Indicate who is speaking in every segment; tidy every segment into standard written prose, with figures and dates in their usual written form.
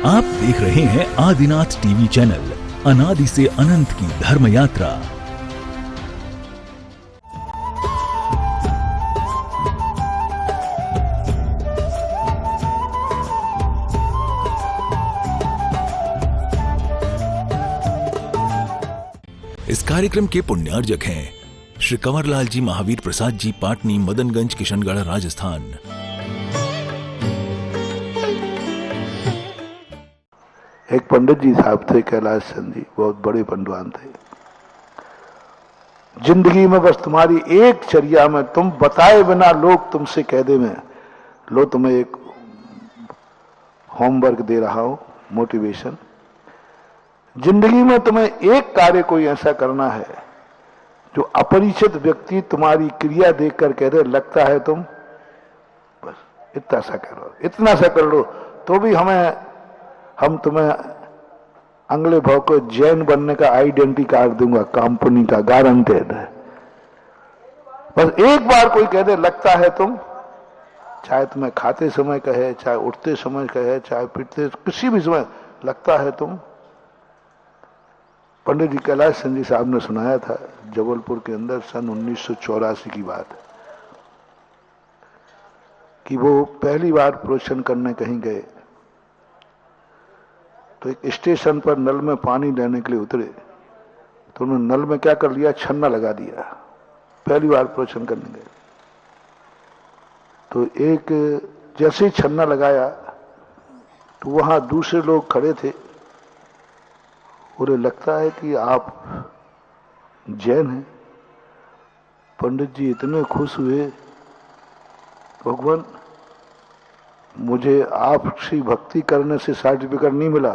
Speaker 1: आप देख रहे हैं आदिनाथ टीवी चैनल, अनादि से अनंत की धर्म यात्रा। इस कार्यक्रम के पुण्यार्जक हैं श्री कंवरलाल जी महावीर प्रसाद जी, पाटनी, मदनगंज, किशनगढ़, राजस्थान।
Speaker 2: एक पंडित जी साहब थे, कैलाश चंद जी, बहुत बड़े पंडवान थे। जिंदगी में बस तुम्हारी एक चर्या में, तुम बताए बिना लोग तुमसे कह दे, मैं लो तुम्हें एक होमवर्क दे रहा हूं, मोटिवेशन। जिंदगी में तुम्हें एक कार्य कोई ऐसा करना है जो अपरिचित व्यक्ति तुम्हारी क्रिया देखकर कह दे, लगता है तुम, बस इतना सा करो, इतना सा कर लो तो भी हम तुम्हें अगले भाव को जैन बनने का आइडेंटिटी कार्ड दूंगा, कंपनी का, गारंटेड है। बस एक बार कोई कह दे, लगता है तुम, चाहे तुम्हें खाते समय कहे, चाहे उठते समय कहे, चाहे पीटते, किसी भी समय, लगता है तुम। पंडित जी कैलाश चंद जी साहब ने सुनाया था, जबलपुर के अंदर सन 1984 की बात है कि वो पहली बार प्रवचन करने कहीं गए तो एक स्टेशन पर नल में पानी लेने के लिए उतरे तो उन्होंने नल में क्या कर लिया, छन्ना लगा दिया। पहली बार प्रवचन करने गए तो एक जैसे ही छन्ना लगाया तो वहां दूसरे लोग खड़े थे। उन्हें लगता है कि आप जैन हैं। पंडित जी इतने खुश हुए, भगवान मुझे आपसी भक्ति करने से सर्टिफिकेट नहीं मिला,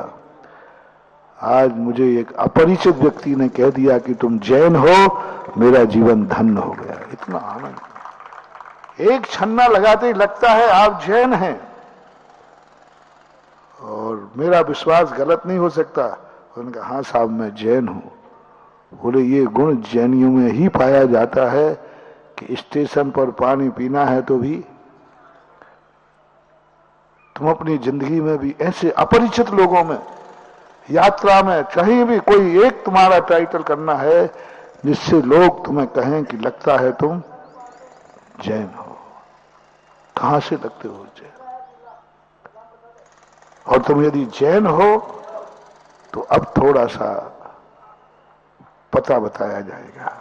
Speaker 2: आज मुझे एक अपरिचित व्यक्ति ने कह दिया कि तुम जैन हो, मेरा जीवन धन्य हो गया। इतना आनंद। एक छन्ना लगाते ही लगता है आप जैन हैं और मेरा विश्वास गलत नहीं हो सकता। उन्होंने कहा, हाँ साहब मैं जैन हूं। बोले ये गुण जैनियों में ही पाया जाता है कि स्टेशन पर पानी पीना है तो भी तुम अपनी जिंदगी में भी ऐसे अपरिचित लोगों में, यात्रा में, कहीं भी कोई एक तुम्हारा टाइटल करना है जिससे लोग तुम्हें कहें कि लगता है तुम जैन हो। कहां से लगते हो जैन? और तुम यदि जैन हो तो अब थोड़ा सा पता बताया जाएगा।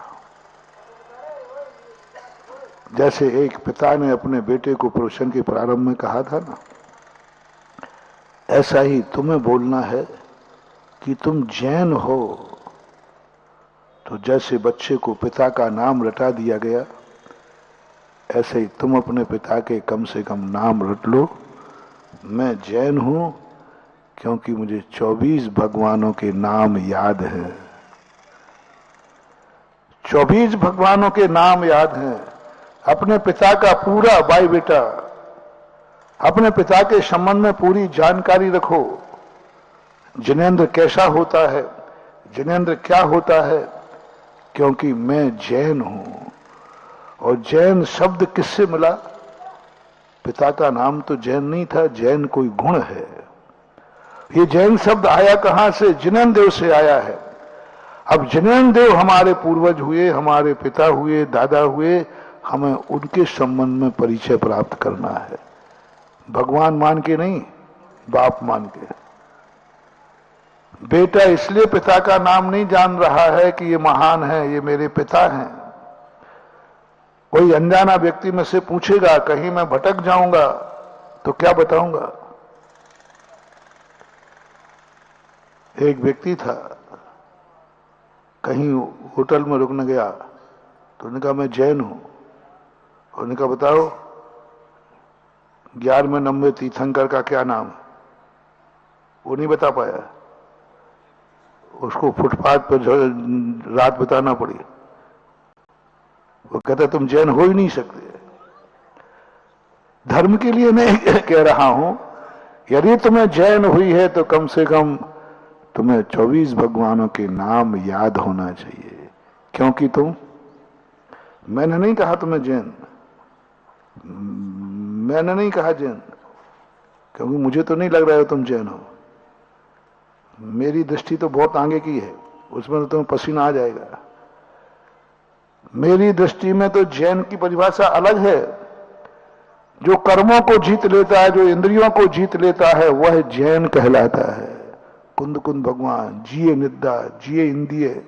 Speaker 2: जैसे एक पिता ने अपने बेटे को प्रवचन के प्रारंभ में कहा था ना, ऐसा ही तुम्हें बोलना है कि तुम जैन हो। तो जैसे बच्चे को पिता का नाम रटा दिया गया, ऐसे ही तुम अपने पिता के कम से कम नाम रट लो। मैं जैन हूं क्योंकि मुझे 24 भगवानों के नाम याद हैं। 24 भगवानों के नाम याद हैं। अपने पिता का पूरा बायोडेटा, अपने पिता के संबंध में पूरी जानकारी रखो। जिनेंद्र कैसा होता है, जिनेंद्र क्या होता है, क्योंकि मैं जैन हूं। और जैन शब्द किससे मिला? पिता का नाम तो जैन नहीं था, जैन कोई गुण है। ये जैन शब्द आया कहां से? जिनेंद्र देव से आया है। अब जिनेंद्र देव हमारे पूर्वज हुए, हमारे पिता हुए, दादा हुए, हमें उनके संबंध में परिचय प्राप्त करना है। भगवान मान के नहीं, बाप मान के। बेटा इसलिए पिता का नाम नहीं जान रहा है कि ये महान है, ये मेरे पिता हैं। कोई अनजाना व्यक्ति में से पूछेगा, कहीं मैं भटक जाऊंगा तो क्या बताऊंगा? एक व्यक्ति था, कहीं होटल में रुकने गया तो उन्होंने कहा मैं जैन हूं। उन्होंने कहा बताओ 11वें नंबर तीर्थंकर का क्या नाम है? वो नहीं बता पाया। उसको फुटपाथ पर रात बताना पड़ी। वो कहता तुम जैन हो ही नहीं सकते। धर्म के लिए मैं कह रहा हूं, यदि तुम्हें जैन हुई है तो कम से कम तुम्हें 24 भगवानों के नाम याद होना चाहिए। क्योंकि मैंने नहीं कहा तुम्हें जैन, मैंने नहीं कहा जैन, क्योंकि मुझे तो नहीं लग रहा है तुम जैन हो। मेरी दृष्टि तो बहुत आगे की है, उसमें तो तुम्हें पसीना आ जाएगा। मेरी दृष्टि में तो जैन की परिभाषा अलग है। जो कर्मों को जीत लेता है, जो इंद्रियों को जीत लेता है, वह जैन कहलाता है। कुंद कुंद भगवान, जिए निद्रा, जिए इंद्रिय,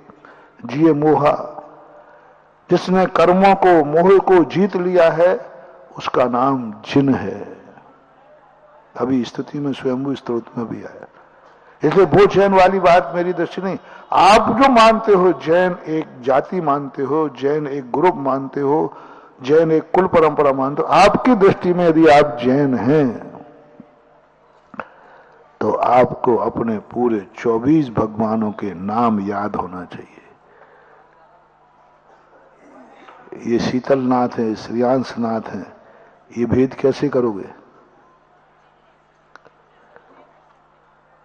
Speaker 2: जिए मोहा। जिसने कर्मों को, मोह को जीत लिया है, उसका नाम जिन है। अभी स्तुति में, स्वयंभू स्तोत्र में भी आया। इसलिए वो जैन वाली बात मेरी दृष्टि नहीं। आप जो मानते हो, जैन एक जाति मानते हो, जैन एक ग्रुप मानते हो, जैन एक कुल परंपरा मानते हो, आपकी दृष्टि में यदि आप जैन हैं तो आपको अपने पूरे 24 भगवानों के नाम याद होना चाहिए। ये शीतलनाथ है, श्रेयांसनाथ है, ये भेद कैसे करोगे?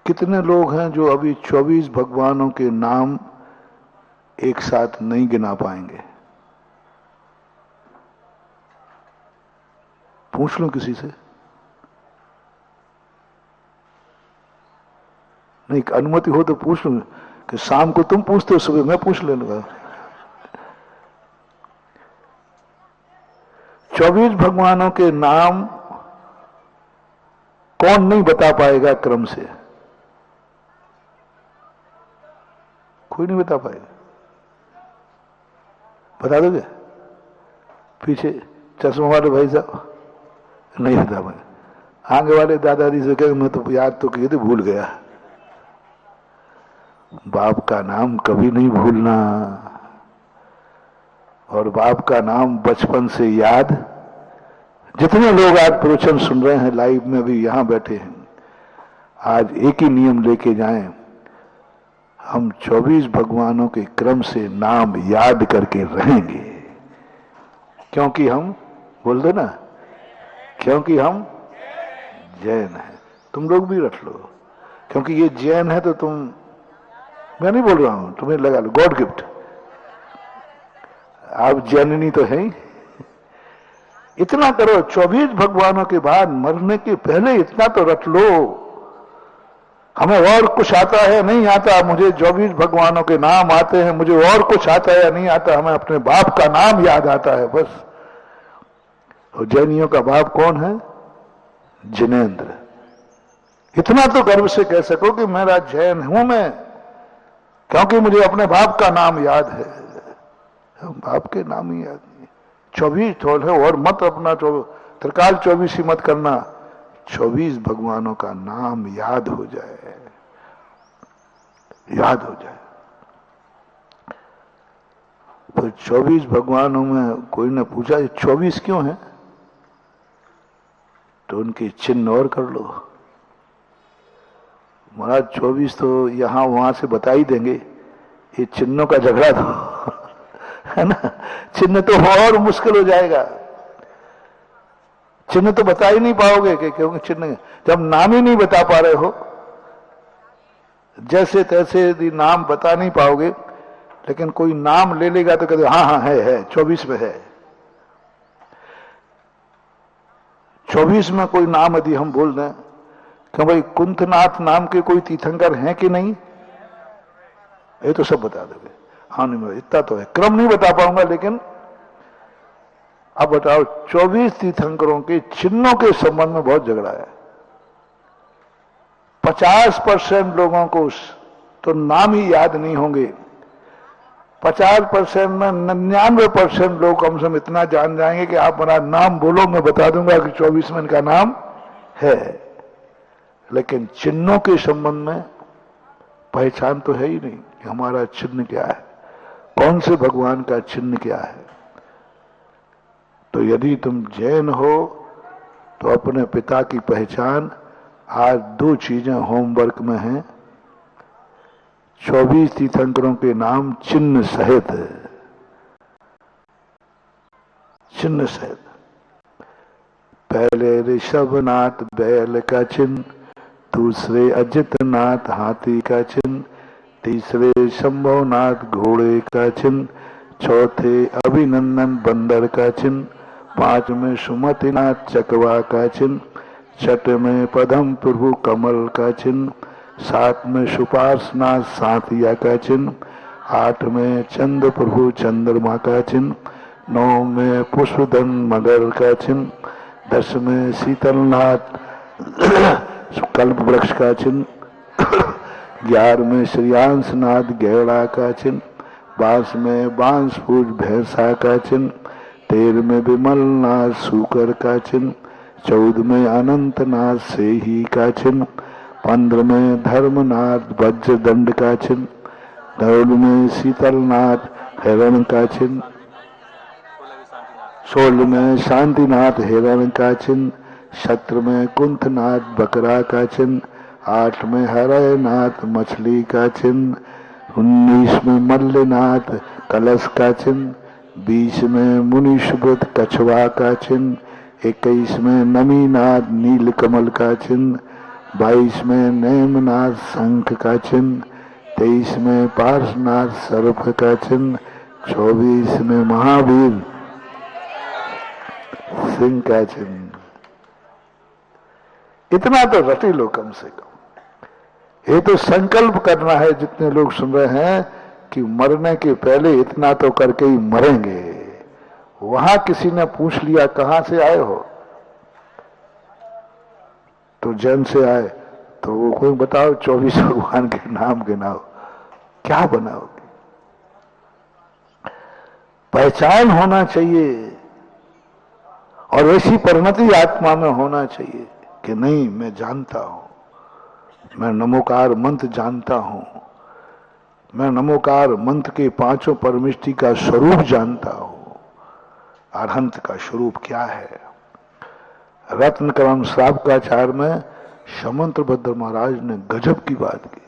Speaker 2: कितने लोग हैं जो अभी 24 भगवानों के नाम एक साथ नहीं गिना पाएंगे? पूछ लो किसी से। नहीं, अनुमति हो तो पूछ लो कि शाम को तुम पूछते हो, सुबह मैं पूछ लूंगा। 24 भगवानों के नाम कौन नहीं बता पाएगा क्रम से? कोई नहीं बता पाएगा। बता दोगे? पीछे चश्मा वाले भाई साहब नहीं बता पाए। आगे वाले दादाजी से कहे मैं तो याद तो किए थे, भूल गया। बाप का नाम कभी नहीं भूलना, और बाप का नाम बचपन से याद। जितने लोग आज प्रवचन सुन रहे हैं लाइव में भी यहां बैठे हैं, आज एक ही नियम लेके जाएं, हम 24 भगवानों के क्रम से नाम याद करके रहेंगे। क्योंकि हम, बोल दो ना, क्योंकि हम जैन हैं। तुम लोग भी रख लो, क्योंकि ये जैन है तो तुम, मैं नहीं बोल रहा हूं, तुम्हें लगा लो, गॉड गिफ्ट। आप जैननी तो है ही। इतना करो, 24 भगवानों के बाद मरने के पहले इतना तो रट लो, हमें और कुछ आता है नहीं आता, मुझे 24 भगवानों के नाम आते हैं, मुझे और कुछ आता है या नहीं आता, हमें अपने बाप का नाम याद आता है बस। और जैनियों का बाप कौन है? जिनेंद्र। इतना तो गर्व से कह सको कि मेरा जैन हूं मैं, क्योंकि मुझे अपने बाप का नाम याद है। बाप के नाम ही याद नहीं। 24 थोड़ है, और मत अपना त्रिकाल 24 ही मत करना, 24 भगवानों का नाम याद हो जाए, याद हो जाए। तो 24 भगवानों में कोई ने पूछा 24 क्यों है, तो उनके चिन्ह और कर लो। महाराज 24 तो यहां वहां से बता ही देंगे, ये चिन्हों का झगड़ा तो है ना, चिन्ह तो और मुश्किल हो जाएगा। चिन्ह तो बता ही नहीं पाओगे कि, क्योंकि चिन्ह जब नाम ही नहीं बता पा रहे हो, जैसे तैसे यदि नाम बता नहीं पाओगे, लेकिन कोई नाम ले लेगा तो कहते हाँ हाँ है 24 में है। 24 में कोई नाम यदि हम बोल दें कि भाई कुंथनाथ नाम के कोई तीर्थंकर हैं कि नहीं, ये तो सब बता दोगे। हाँ नहीं, इतना तो है, क्रम नहीं बता पाऊंगा, लेकिन अब बताओ 24 तीर्थंकरों के चिन्हों के संबंध में बहुत झगड़ा है। 50% लोगों को तो नाम ही याद नहीं होंगे, 50% में 99% लोग कम से कम इतना जान जाएंगे कि आप मेरा नाम बोलो, मैं बता दूंगा कि 24 में इनका नाम है। लेकिन चिन्हों के संबंध में पहचान तो है ही नहीं कि हमारा चिन्ह क्या है, कौन से भगवान का चिन्ह क्या है। तो यदि तुम जैन हो तो अपने पिता की पहचान, आज 2 चीजें होमवर्क में हैं, 24 तीर्थंकरों के नाम चिन्ह सहित, चिन्ह सहित। पहले ऋषभनाथ बैल का चिन्ह, दूसरे अजितनाथ हाथी का चिन्ह, तीसरे शंभवनाथ घोड़े का चिन्ह, चौथे अभिनंदन बंदर का चिन्ह, 5वें सुमतिनाथ चकवा का चिन्ह, 6वें पद्म प्रभु कमल का चिन्ह, 7 में सुपार्शनाथ सातिया का चिन्ह, 8 में चंद्र प्रभु चंद्रमा का चिन्ह, 9 में पुष्पदन मदर का चिन्ह, 10 में शीतलनाथ कल्प वृक्ष का चिन्ह, 11 में श्रियांशनाथ गैड़ा का चिन्ह, 12 में बांसफूज भैंसा का चिन्ह, 13 में विमलनाथ सूकर का चिन्ह, 14 में अनंतनाथ सेही का चिन्ह, 15 में धर्मनाथ वज्रदंड का चिन्ह, 16 में शीतलनाथ हिरण का चिन्ह, 16 में शांतिनाथ हिरण का चिन्ह, 17 में कुंथनाथ बकरा का चिन्ह, 8 में हरयनाथ मछली का चिन्ह, 19 में मल्लनाथ कलश का चिन्ह, 20 में मुनिशुभ्रत कछवा का चिन्ह, 21 में नमीनाथ नीलकमल का चिन्ह, 22 में नेमनाथ शंख का चिन्ह, 23 में पार्शनाथ सर्प का चिन्ह, 24 में महावीर सिंह का चिन्ह। इतना तो रटी लो कम से कम। ये तो संकल्प करना है जितने लोग सुन रहे हैं कि मरने के पहले इतना तो करके ही मरेंगे। वहां किसी ने पूछ लिया कहां से आए हो, तो जैन से आए, तो वो कोई बताओ 24 भगवान के नाम गिनाओ, क्या बनाओगे? पहचान होना चाहिए और ऐसी परिणति आत्मा में होना चाहिए कि नहीं, मैं जानता हूं, मैं नमोकार मंत्र जानता हूं, मैं नमोकार मंत्र के 5 परमिष्टि का स्वरूप जानता हूं। अरहंत का स्वरूप क्या है? रत्नकरण श्रावकाचार्य में समंत्र भद्र महाराज ने गजब की बात की।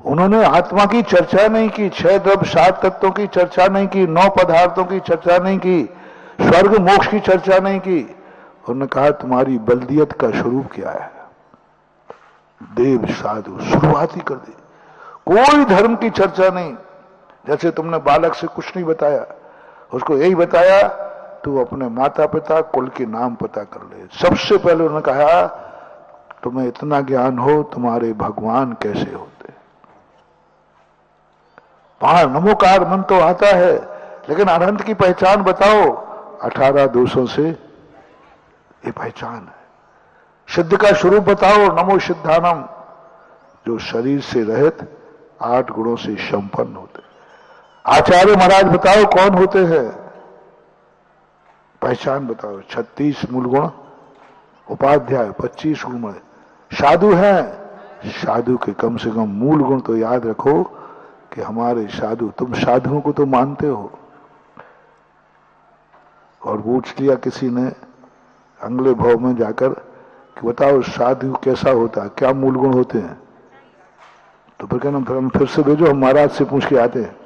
Speaker 2: उन्होंने आत्मा की चर्चा नहीं की, 6 द्रव्य 7 तत्वों की चर्चा नहीं की, 9 पदार्थों की चर्चा नहीं की, स्वर्ग मोक्ष की चर्चा नहीं की। उन्होंने कहा तुम्हारी बल्दियत का स्वरूप क्या है? देव साधु, शुरुआत ही कर दी। कोई धर्म की चर्चा नहीं। जैसे तुमने बालक से कुछ नहीं बताया, उसको यही बताया तू अपने माता पिता कुल के नाम पता कर ले। सबसे पहले उन्होंने कहा तुम्हें इतना ज्ञान हो तुम्हारे भगवान कैसे होते। वहां नमोकार मन तो आता है, लेकिन अनंत की पहचान बताओ। 18 दोषों से ये पहचान है। सिद्ध का स्वरूप बताओ, नमो सिद्धानम, जो शरीर से रहित 8 गुणों से संपन्न होते। आचार्य महाराज बताओ कौन होते हैं, पहचान बताओ। 36 मूल गुण, उपाध्याय 25 गुण। साधु हैं, साधु के कम से कम मूल गुण तो याद रखो कि हमारे साधु, तुम साधुओं को तो मानते हो। और पूछ लिया किसी ने अगले भाव में जाकर कि बताओ साधु कैसा होता है, क्या मूल गुण होते हैं? तो फिर कहना हम फिर से भेजो, हम महाराज से पूछ के आते हैं।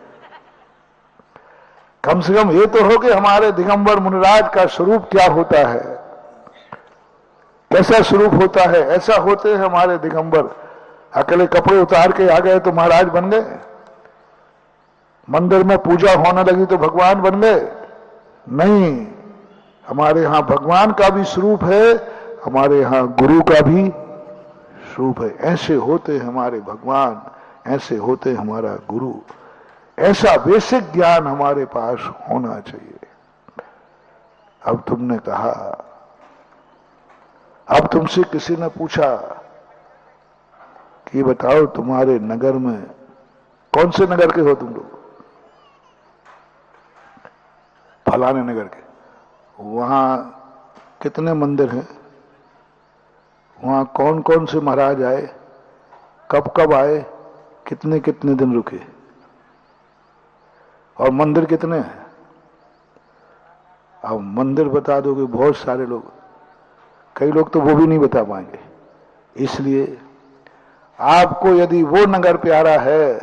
Speaker 2: कम से कम ये तो हो कि हमारे दिगंबर मुनिराज का स्वरूप क्या होता है, कैसा स्वरूप होता है। ऐसा होते हैं हमारे दिगंबर, अकेले कपड़े उतार के आ गए तो महाराज बन गए, मंदिर में पूजा होने लगी तो भगवान बन गए? नहीं, हमारे यहां भगवान का भी स्वरूप है, हमारे यहां गुरु का भी स्वरूप है। ऐसे होते हमारे भगवान, ऐसे होते हमारा गुरु। ऐसा बेसिक ज्ञान हमारे पास होना चाहिए। अब तुमने कहा, अब तुमसे किसी ने पूछा कि बताओ तुम्हारे नगर में, कौन से नगर के हो तुम लोग? फलाने नगर के। वहां कितने मंदिर हैं? वहां कौन कौन से महाराज आए, कब कब आए, कितने कितने दिन रुके, और मंदिर कितने हैं? अब मंदिर बता दोगे बहुत सारे लोग, कई लोग तो वो भी नहीं बता पाएंगे। इसलिए आपको यदि वो नगर प्यारा है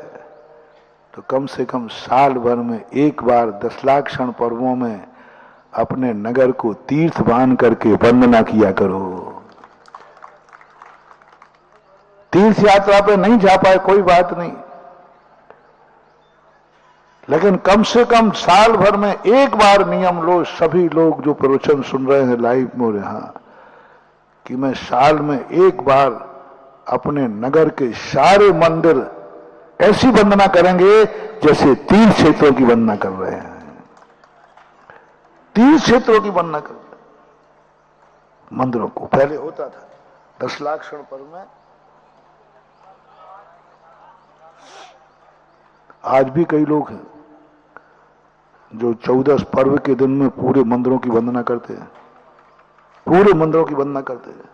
Speaker 2: तो कम से कम साल भर में एक बार 10 लाख क्षण पर्वों में अपने नगर को तीर्थ बांध करके वंदना किया करो। तीर्थ यात्रा पे नहीं जा पाए कोई बात नहीं, लेकिन कम से कम साल भर में एक बार नियम लो। सभी लोग जो प्रवचन सुन रहे हैं लाइव में यहां, कि मैं साल में एक बार अपने नगर के सारे मंदिर ऐसी वंदना करेंगे जैसे तीर्थ क्षेत्रों की वंदना कर रहे हैं। तीर्थ क्षेत्रों की वंदना कर रहे हैं। मंदिरों को पहले होता था 10 लाख क्षण पर्व में, आज भी कई लोग हैं जो 14 पर्व के दिन में पूरे मंदिरों की वंदना करते हैं, पूरे मंदिरों की वंदना करते हैं।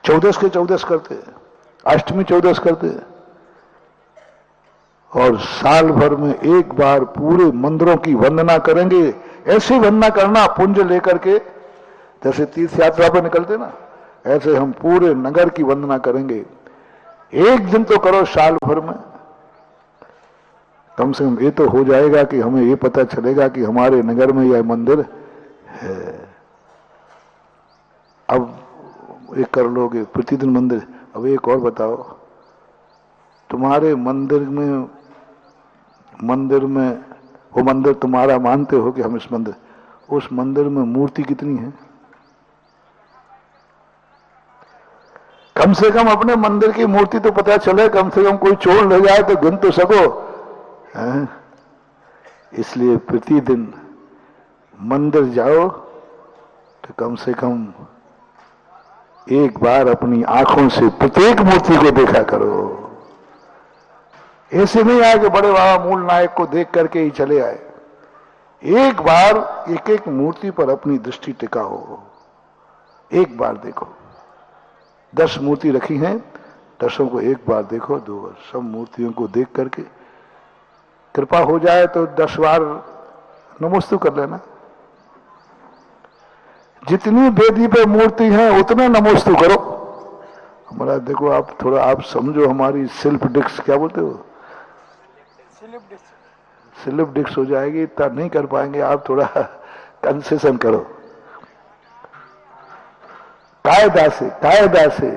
Speaker 2: 14 के 14 करते हैं, अष्टमी 14 करते हैं, और साल भर में एक बार पूरे मंदिरों की वंदना करेंगे। ऐसे वंदना करना पुंज लेकर के, जैसे तीर्थ यात्रा पर निकलते ना, ऐसे हम पूरे नगर की वंदना करेंगे। एक दिन तो करो साल भर में, कम से कम ये तो हो जाएगा कि हमें ये पता चलेगा कि हमारे नगर में यह मंदिर है। अब एक कर लोगे प्रतिदिन मंदिर, अब एक और बताओ, तुम्हारे मंदिर में वो मंदिर तुम्हारा मानते हो कि हम इस मंदिर, उस मंदिर में मूर्ति कितनी है? कम से कम अपने मंदिर की मूर्ति तो पता चले, कम से कम कोई चोर ले जाए तो गिन तो सको है? इसलिए प्रतिदिन मंदिर जाओ तो कम से कम एक बार अपनी आंखों से प्रत्येक मूर्ति को देखा करो। ऐसे नहीं आए कि बड़े बाबा मूल नायक को देख करके ही चले आए। एक बार एक एक मूर्ति पर अपनी दृष्टि टिकाओ, एक बार देखो। 10 मूर्ति रखी हैं, 10 को एक बार देखो, 2 बार, सब मूर्तियों को देख करके कृपा हो जाए तो 10 बार नमोस्तु कर लेना। जितनी वेदी पे मूर्ति है उतने नमोस्तु करो। हमारा देखो, आप थोड़ा आप समझो हमारी सेल्फ डिक्स, क्या बोलते हो, स्लिप डिक्स हो जाएगी, इतना नहीं कर पाएंगे। आप थोड़ा कंसेशन करो, कायदा से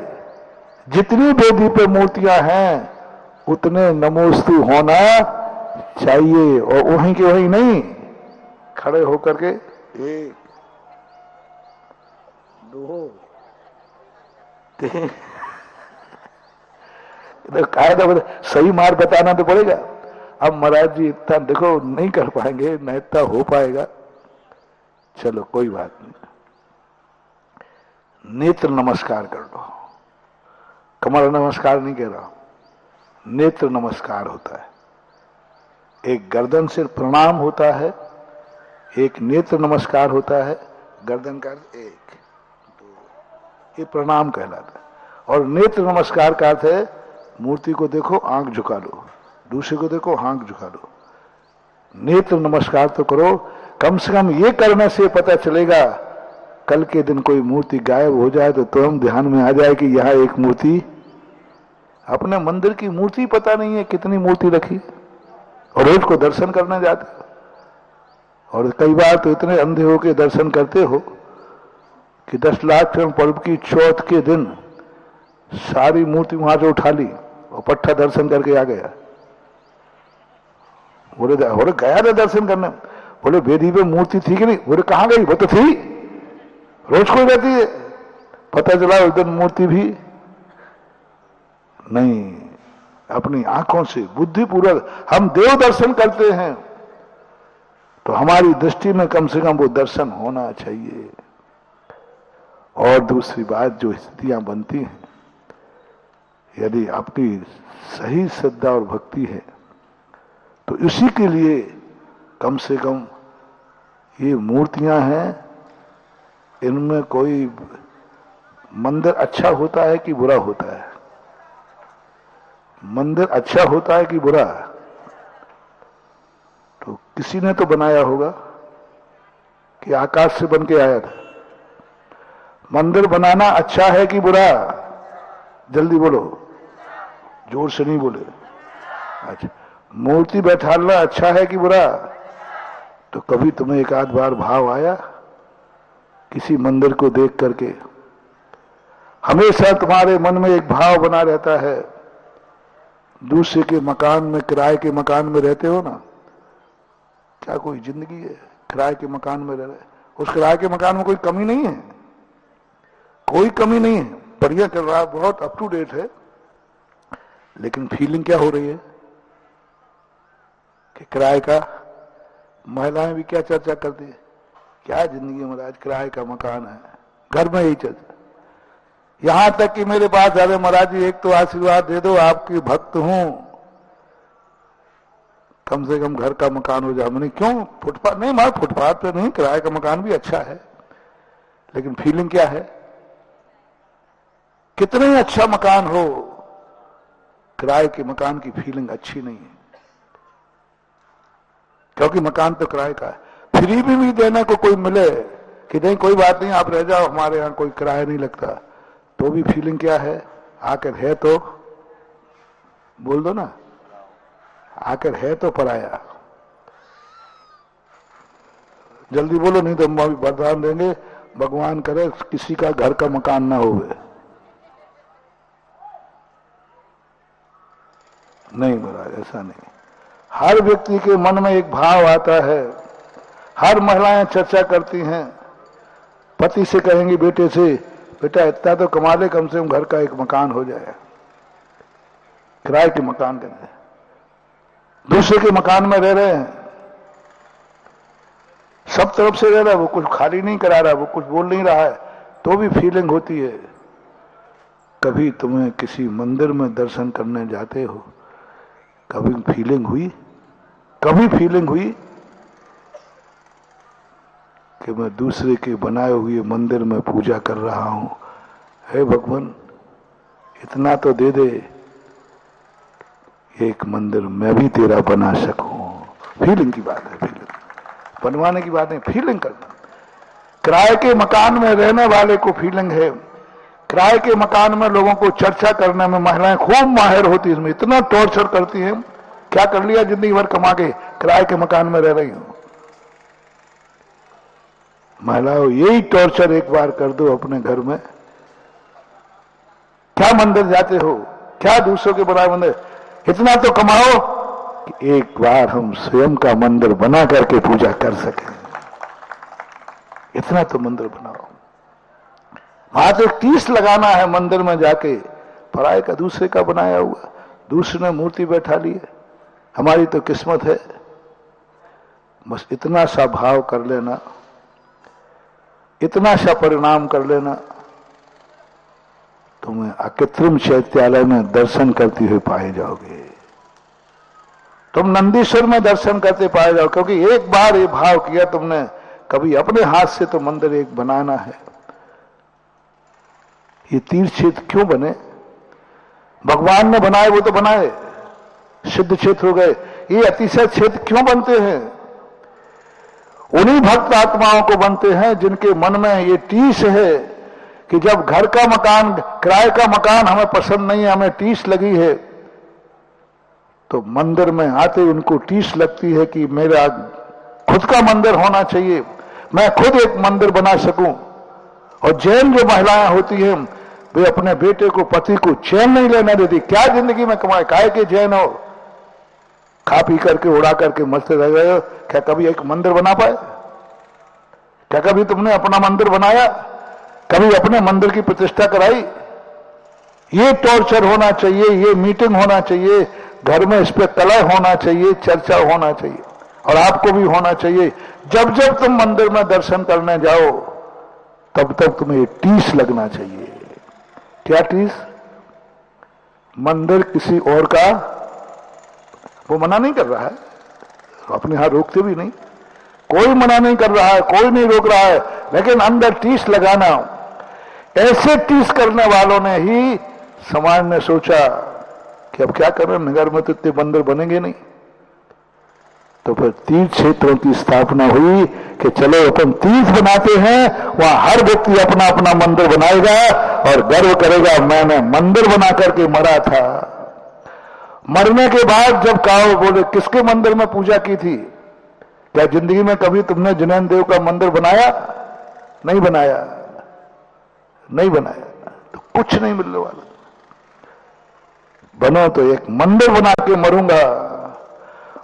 Speaker 2: जितनी वेदी पे मूर्तियां हैं उतने नमोस्तु होना चाहिए, और वहीं के वहीं नहीं, खड़े होकर के 1 2 3 कायदा सही मार बताना तो पड़ेगा। अब महाराज जी इतना देखो नहीं कर पाएंगे, न इतना हो पाएगा, चलो कोई बात नहीं। नेत्र नमस्कार कर लो, कमर नमस्कार नहीं कह रहा, नेत्र नमस्कार होता है। एक गर्दन से प्रणाम होता है, एक नेत्र नमस्कार होता है। गर्दन का 1 2, ये प्रणाम कहलाता है। और नेत्र नमस्कार का अर्थ है मूर्ति को देखो, आंख झुका लो, दूसरे को देखो, आंख झुका लो। नेत्र नमस्कार तो करो, कम से कम ये करने से पता चलेगा कल के दिन कोई मूर्ति गायब हो जाए तो तुरंत ध्यान में आ जाए कि यहां एक मूर्ति, अपने मंदिर की मूर्ति पता नहीं है कितनी मूर्ति रखी, और रोज को दर्शन करने जाते हो, और कई बार तो इतने अंधे हो के दर्शन करते हो कि 10 लाख क्षण पर्व की चौथ के दिन सारी मूर्ति वहां से उठा ली और पट्टा दर्शन करके आ गया। बोले गया था दर्शन करने, बोले वेदी पे मूर्ति थी कि नहीं? बोले कहां गई? वो तो थी, रोज कोई रहती है। पता चला उस दिन मूर्ति भी नहीं। अपनी आंखों से बुद्धिपूर्वक हम देव दर्शन करते हैं तो हमारी दृष्टि में कम से कम वो दर्शन होना चाहिए। और दूसरी बात, जो स्थितियां बनती हैं, यदि आपकी सही श्रद्धा और भक्ति है तो इसी के लिए कम से कम ये मूर्तियां हैं, इनमें कोई मंदिर अच्छा होता है कि बुरा होता है? मंदिर अच्छा होता है कि बुरा? तो किसी ने तो बनाया होगा कि आकाश से बन के आया था। मंदिर बनाना अच्छा है कि बुरा? जल्दी बोलो, जोर से नहीं बोले। अच्छा, मूर्ति बैठाना अच्छा है कि बुरा? तो कभी तुम्हें एक आध बार भाव आया किसी मंदिर को देख करके? हमेशा तुम्हारे मन में एक भाव बना रहता है। दूसरे के मकान में, किराए के मकान में रहते हो ना, क्या कोई जिंदगी है? किराए के मकान में रह रहे, उस किराए के मकान में कोई कमी नहीं है, कोई कमी नहीं है, बढ़िया कर रहा है, बहुत अप टू डेट है, लेकिन फीलिंग क्या हो रही है कि किराए का, महिलाएं भी क्या चर्चा करती है, क्या जिंदगी में महाराज किराए का मकान है, घर में यही चर्चा। यहां तक कि मेरे पास अरे महाराज जी एक तो आशीर्वाद दे दो, आपकी भक्त हूं, कम से कम घर का मकान हो जाए। मैंने क्यों फुटपाथ नहीं, मार फुटपाथ पे नहीं, किराए का मकान भी अच्छा है, लेकिन फीलिंग क्या है, कितने ही अच्छा मकान हो, किराए के मकान की फीलिंग अच्छी नहीं है, क्योंकि मकान तो किराए का है। फ्री भी देने को कोई मिले कि नहीं कोई बात नहीं आप रह जाओ, हमारे यहां कोई किराया नहीं लगता, तो भी फीलिंग क्या है, आकर है तो बोल दो ना, आकर है तो पराया। जल्दी बोलो, नहीं तो हम अभी वरदान देंगे, भगवान करे किसी का घर का मकान ना होवे। नहीं महाराज, ऐसा नहीं। हर व्यक्ति के मन में एक भाव आता है, हर महिलाएं चर्चा करती हैं, पति से कहेंगी बेटे से, बेटा इतना तो कमा ले, कम से कम घर का एक मकान हो जाए, किराए के मकान के अंदर। दूसरे के मकान में रह रहे हैं, सब तरफ से रह रहा है, वो कुछ खाली नहीं करा रहा, वो कुछ बोल नहीं रहा है, तो भी फीलिंग होती है। कभी तुम्हें किसी मंदिर में दर्शन करने जाते हो, कभी फीलिंग हुई, कभी फीलिंग हुई कि मैं दूसरे के बनाए हुए मंदिर में पूजा कर रहा हूं, हे भगवान इतना तो दे दे, एक मंदिर मैं भी तेरा बना सकूं। फीलिंग की बात है, फीलिंग बनवाने की बात नहीं, फीलिंग करना। किराए के मकान में रहने वाले को फीलिंग है, किराए के मकान में लोगों को चर्चा करने में महिलाएं खूब माहिर होती है, इसमें इतना टॉर्चर करती हैं, क्या कर लिया जिंदगी भर कमा के, किराए के मकान में रह रही हूं। महिलाओं यही टॉर्चर एक बार कर दो अपने घर में, क्या मंदिर जाते हो, क्या दूसरों के बनाए मंदिर, इतना तो कमाओ कि एक बार हम स्वयं का मंदिर बना करके पूजा कर सकें, इतना तो मंदिर बनाओ। वहां तो 30 लगाना है मंदिर में जाके, पराये का दूसरे का बनाया हुआ, दूसरे ने मूर्ति बैठा ली है, हमारी तो किस्मत है। बस इतना सा भाव कर लेना, इतना सा परिणाम कर लेना, तुम्हें अकृत्रिम चैत्यालय में दर्शन करते हुए पाए जाओगे, तुम नंदीश्वर में दर्शन करते पाए जाओ, क्योंकि एक बार ये भाव किया तुमने, कभी अपने हाथ से तो मंदिर एक बनाना है। ये तीर्थ क्षेत्र क्यों बने, भगवान ने बनाए वो तो बनाए, सिद्ध क्षेत्र हो गए, ये अतिशय क्षेत्र क्यों बनते हैं, उन्हीं भक्त आत्माओं को बनते हैं जिनके मन में ये टीस है कि जब घर का मकान, किराए का मकान हमें पसंद नहीं है, हमें टीस लगी है, तो मंदिर में आते उनको टीस लगती है कि मेरा खुद का मंदिर होना चाहिए, मैं खुद एक मंदिर बना सकूं। और जैन जो महिलाएं होती हैं वे अपने बेटे को, पति को चैन नहीं लेने देती, क्या जिंदगी में कमाए, काहे के जैन हो, खा पी करके उड़ा करके मस्ते रह गए हो, क्या कभी एक मंदिर बना पाए, क्या कभी तुमने अपना मंदिर बनाया, कभी अपने मंदिर की प्रतिष्ठा कराई। ये टॉर्चर होना चाहिए, ये मीटिंग होना चाहिए, घर में इस पे तलय होना चाहिए, चर्चा होना चाहिए, और आपको भी होना चाहिए। जब जब तुम मंदिर में दर्शन करने जाओ तब तक तुम्हें टीस लगना चाहिए। क्या टीस, मंदिर किसी और का, वो मना नहीं कर रहा है, अपने यहां रोकते भी नहीं, कोई मना नहीं कर रहा है, कोई नहीं रोक रहा है, लेकिन अंदर टीस लगाना, ऐसे टीस करने वालों ने ही समाज ने सोचा कि अब क्या करें, नगर में तो इतने मंदिर बनेंगे नहीं, तो फिर तीर्थ क्षेत्रों की स्थापना हुई कि चलो अपन तीर्थ बनाते हैं, वहां हर व्यक्ति अपना अपना मंदिर बनाएगा और गर्व करेगा मैंने मंदिर बना करके मरा था। मरने के बाद जब कहो, बोले किसके मंदिर में पूजा की थी, क्या जिंदगी में कभी तुमने जिनेन्द्र देव का मंदिर बनाया, नहीं बनाया, नहीं बनाया, तो कुछ नहीं मिलने वाला। बनो तो एक मंदिर बना के मरूंगा,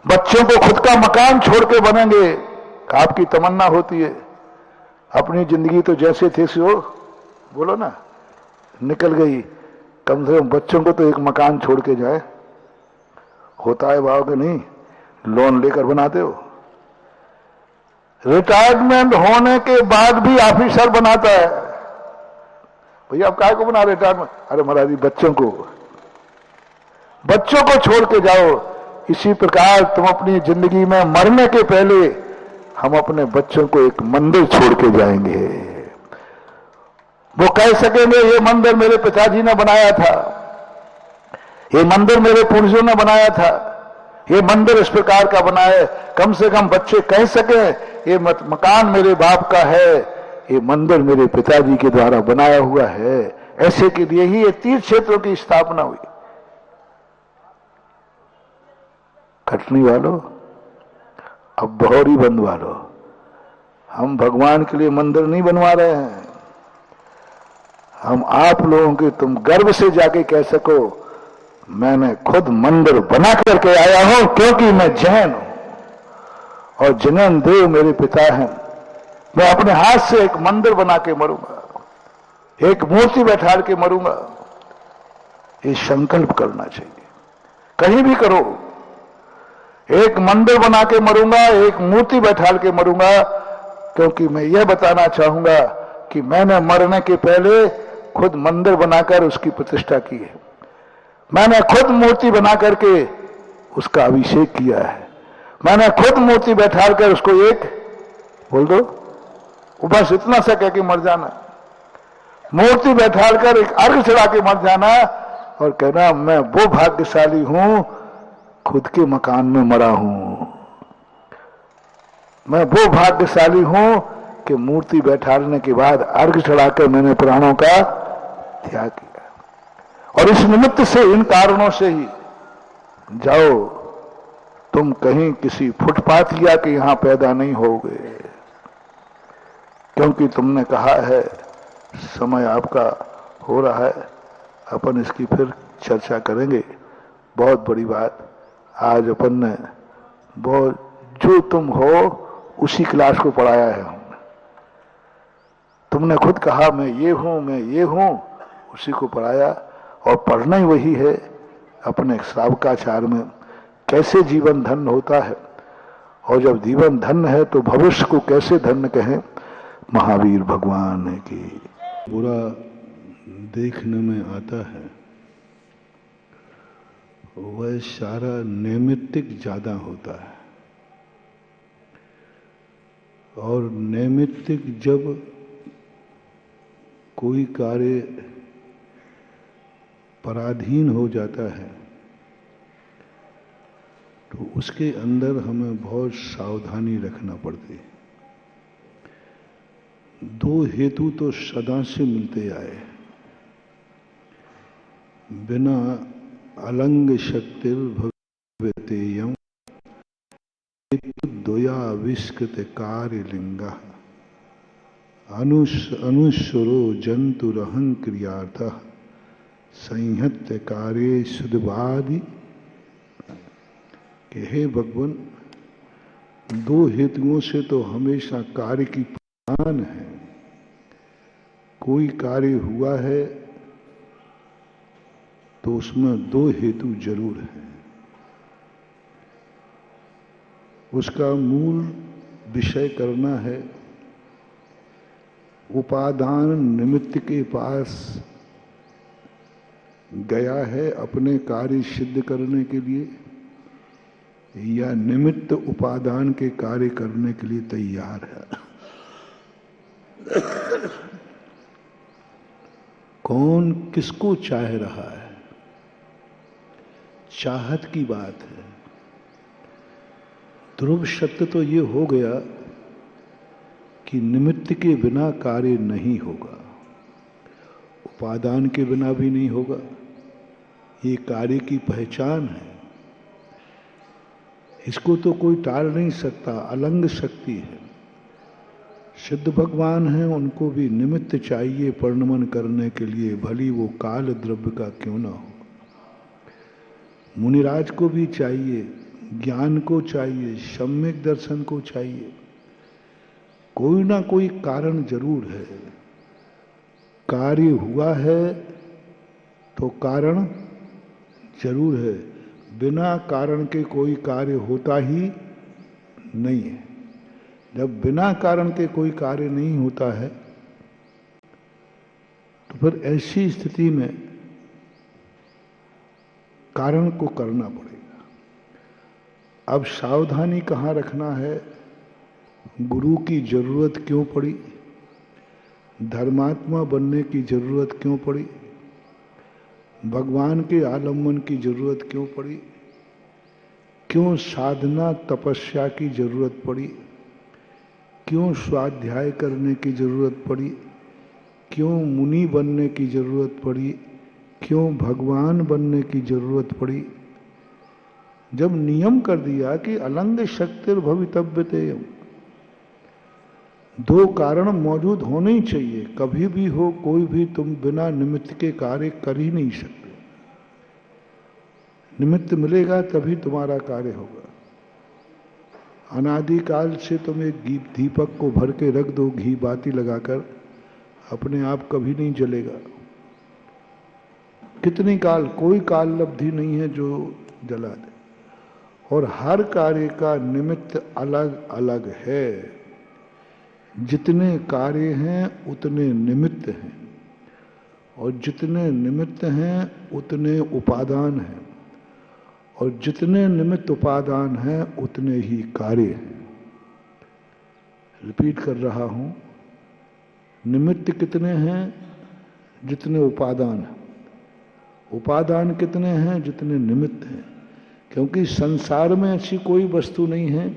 Speaker 2: बच्चों को खुद का मकान छोड़ के बनेंगे, आपकी तमन्ना होती है, अपनी जिंदगी तो जैसे थे सो, बोलो ना, निकल गई, कम से कम बच्चों को तो एक मकान छोड़ के जाए। होता है भाव कि नहीं? लोन लेकर बनाते हो। रिटायरमेंट होने के बाद भी ऑफिसर बनाता है। भैया आप काय को बना रिटायरमेंट? अरे महाराज बच्चों को छोड़ के जाओ। इसी प्रकार तुम अपनी जिंदगी में मरने के पहले हम अपने बच्चों को एक मंदिर छोड़ के जाएंगे। वो कह सकेंगे ये मंदिर मेरे पिताजी ने बनाया था, ये मंदिर मेरे पूर्वजों ने बनाया था, ये मंदिर इस प्रकार का बना है। कम से कम बच्चे कह सके ये मकान मेरे बाप का है, ये मंदिर मेरे पिताजी के द्वारा बनाया हुआ है। ऐसे के लिए ही ये तीर्थ क्षेत्रों की स्थापना हुई। कटनी वालों, अब बहोरी बंधवा लो। हम भगवान के लिए मंदिर नहीं बनवा रहे हैं। हम आप लोगों के तुम गर्व से जाके कह सको मैंने खुद मंदिर बना करके आया हूं, क्योंकि मैं जैन हूं और जैन देव मेरे पिता हैं। मैं अपने हाथ से एक मंदिर बना के मरूंगा, एक मूर्ति बैठाल के मरूंगा। ये संकल्प करना चाहिए। कहीं भी करो, एक मंदिर बना के मरूंगा, एक मूर्ति बैठाल के मरूंगा, क्योंकि मैं यह बताना चाहूंगा कि मैंने मरने के पहले खुद मंदिर बनाकर उसकी प्रतिष्ठा की है। मैंने खुद मूर्ति बना करके उसका अभिषेक किया है। मैंने खुद मूर्ति बैठाल कर उसको एक बोल दो, बस इतना सा कह के मर जाना। मूर्ति बैठाल कर एक अर्घ चढ़ा के मर जाना और कहना मैं वो भाग्यशाली हूं, खुद के मकान में मरा हूं। मैं वो भाग्यशाली हूं कि मूर्ति बैठालने के बाद अर्घ चढ़ाकर मैंने प्राणों का त्याग किया। और इस निमित्त से, इन कारणों से ही जाओ तुम कहीं किसी फुटपाथ या के यहां पैदा नहीं होगे, क्योंकि तुमने कहा है समय आपका हो रहा है। अपन इसकी फिर चर्चा करेंगे। बहुत बड़ी बात आज अपन ने बहुत, जो तुम हो उसी क्लास को पढ़ाया है हमने। तुमने खुद कहा मैं ये हूं, मैं ये हूं, उसी को पढ़ाया। और पढ़ना ही वही है अपने श्रावकाचार में कैसे जीवन धन्य होता है, और जब जीवन धन्य है तो भविष्य को कैसे धन्य कहें। महावीर भगवान की
Speaker 3: बुरा देखने में आता है वह सारा नैमित्तिक ज्यादा होता है। और नैमित्तिक जब कोई कार्य पराधीन हो जाता है तो उसके अंदर हमें बहुत सावधानी रखना पड़ती है। दो हेतु तो सदा से मिलते आए, बिना अलंग शक्तिर भवेतेयम हेतु द्वयाविष्कृत कार्य लिंगा अनुस्वरो जंतुरहं क्रियार्थः संहत्य कार्य सुदवादि। कि हे भगवान, दो हेतुओं से तो हमेशा कार्य की पहचान है। कोई कार्य हुआ है तो उसमें दो हेतु जरूर है। उसका मूल विषय करना है उपादान निमित्त के पास गया है अपने कार्य सिद्ध करने के लिए, या निमित्त उपादान के कार्य करने के लिए तैयार है। कौन किसको चाह रहा है, चाहत की बात है। ध्रुव सत्य तो ये हो गया कि निमित्त के बिना कार्य नहीं होगा, उपादान के बिना भी नहीं होगा। ये कार्य की पहचान है, इसको तो कोई टाल नहीं सकता, अलंग शक्ति है। सिद्ध भगवान हैं, उनको भी निमित्त चाहिए परिणमन करने के लिए, भली वो काल द्रव्य का क्यों ना हो। मुनिराज को भी चाहिए, ज्ञान को चाहिए, सम्यक दर्शन को चाहिए। कोई ना कोई कारण जरूर है। कार्य हुआ है तो कारण जरूर है, बिना कारण के कोई कार्य होता ही नहीं है। जब बिना कारण के कोई कार्य नहीं होता है तो फिर ऐसी स्थिति में कारण को करना पड़ेगा। अब सावधानी कहाँ रखना है, गुरु की जरूरत क्यों पड़ी, धर्मात्मा बनने की जरूरत क्यों पड़ी, भगवान के आलम्बन की जरूरत क्यों पड़ी, क्यों साधना तपस्या की जरूरत पड़ी, क्यों स्वाध्याय करने की जरूरत पड़ी, क्यों मुनि बनने की जरूरत पड़ी, क्यों भगवान बनने की जरूरत पड़ी। जब नियम कर दिया कि अलंग शक्तिर भवितव्यतेयम्, दो कारण मौजूद होने ही चाहिए, कभी भी हो कोई भी तुम बिना निमित्त के कार्य कर ही नहीं सकते। निमित्त मिलेगा तभी तुम्हारा कार्य होगा। अनादिकाल से तुम एक दीपक को भर के रख दो घी बाती लगाकर, अपने आप कभी नहीं जलेगा। कितनी काल, कोई काल लब्धि नहीं है जो जला दे। और हर कार्य का निमित्त अलग अलग है। जितने कार्य हैं उतने निमित्त हैं, और जितने निमित्त हैं उतने उपादान हैं, और जितने निमित्त उपादान हैं उतने ही कार्य हैं। रिपीट कर रहा हूं, निमित्त कितने हैं जितने उपादान हैं, उपादान कितने हैं जितने निमित्त हैं। क्योंकि संसार में ऐसी कोई वस्तु नहीं है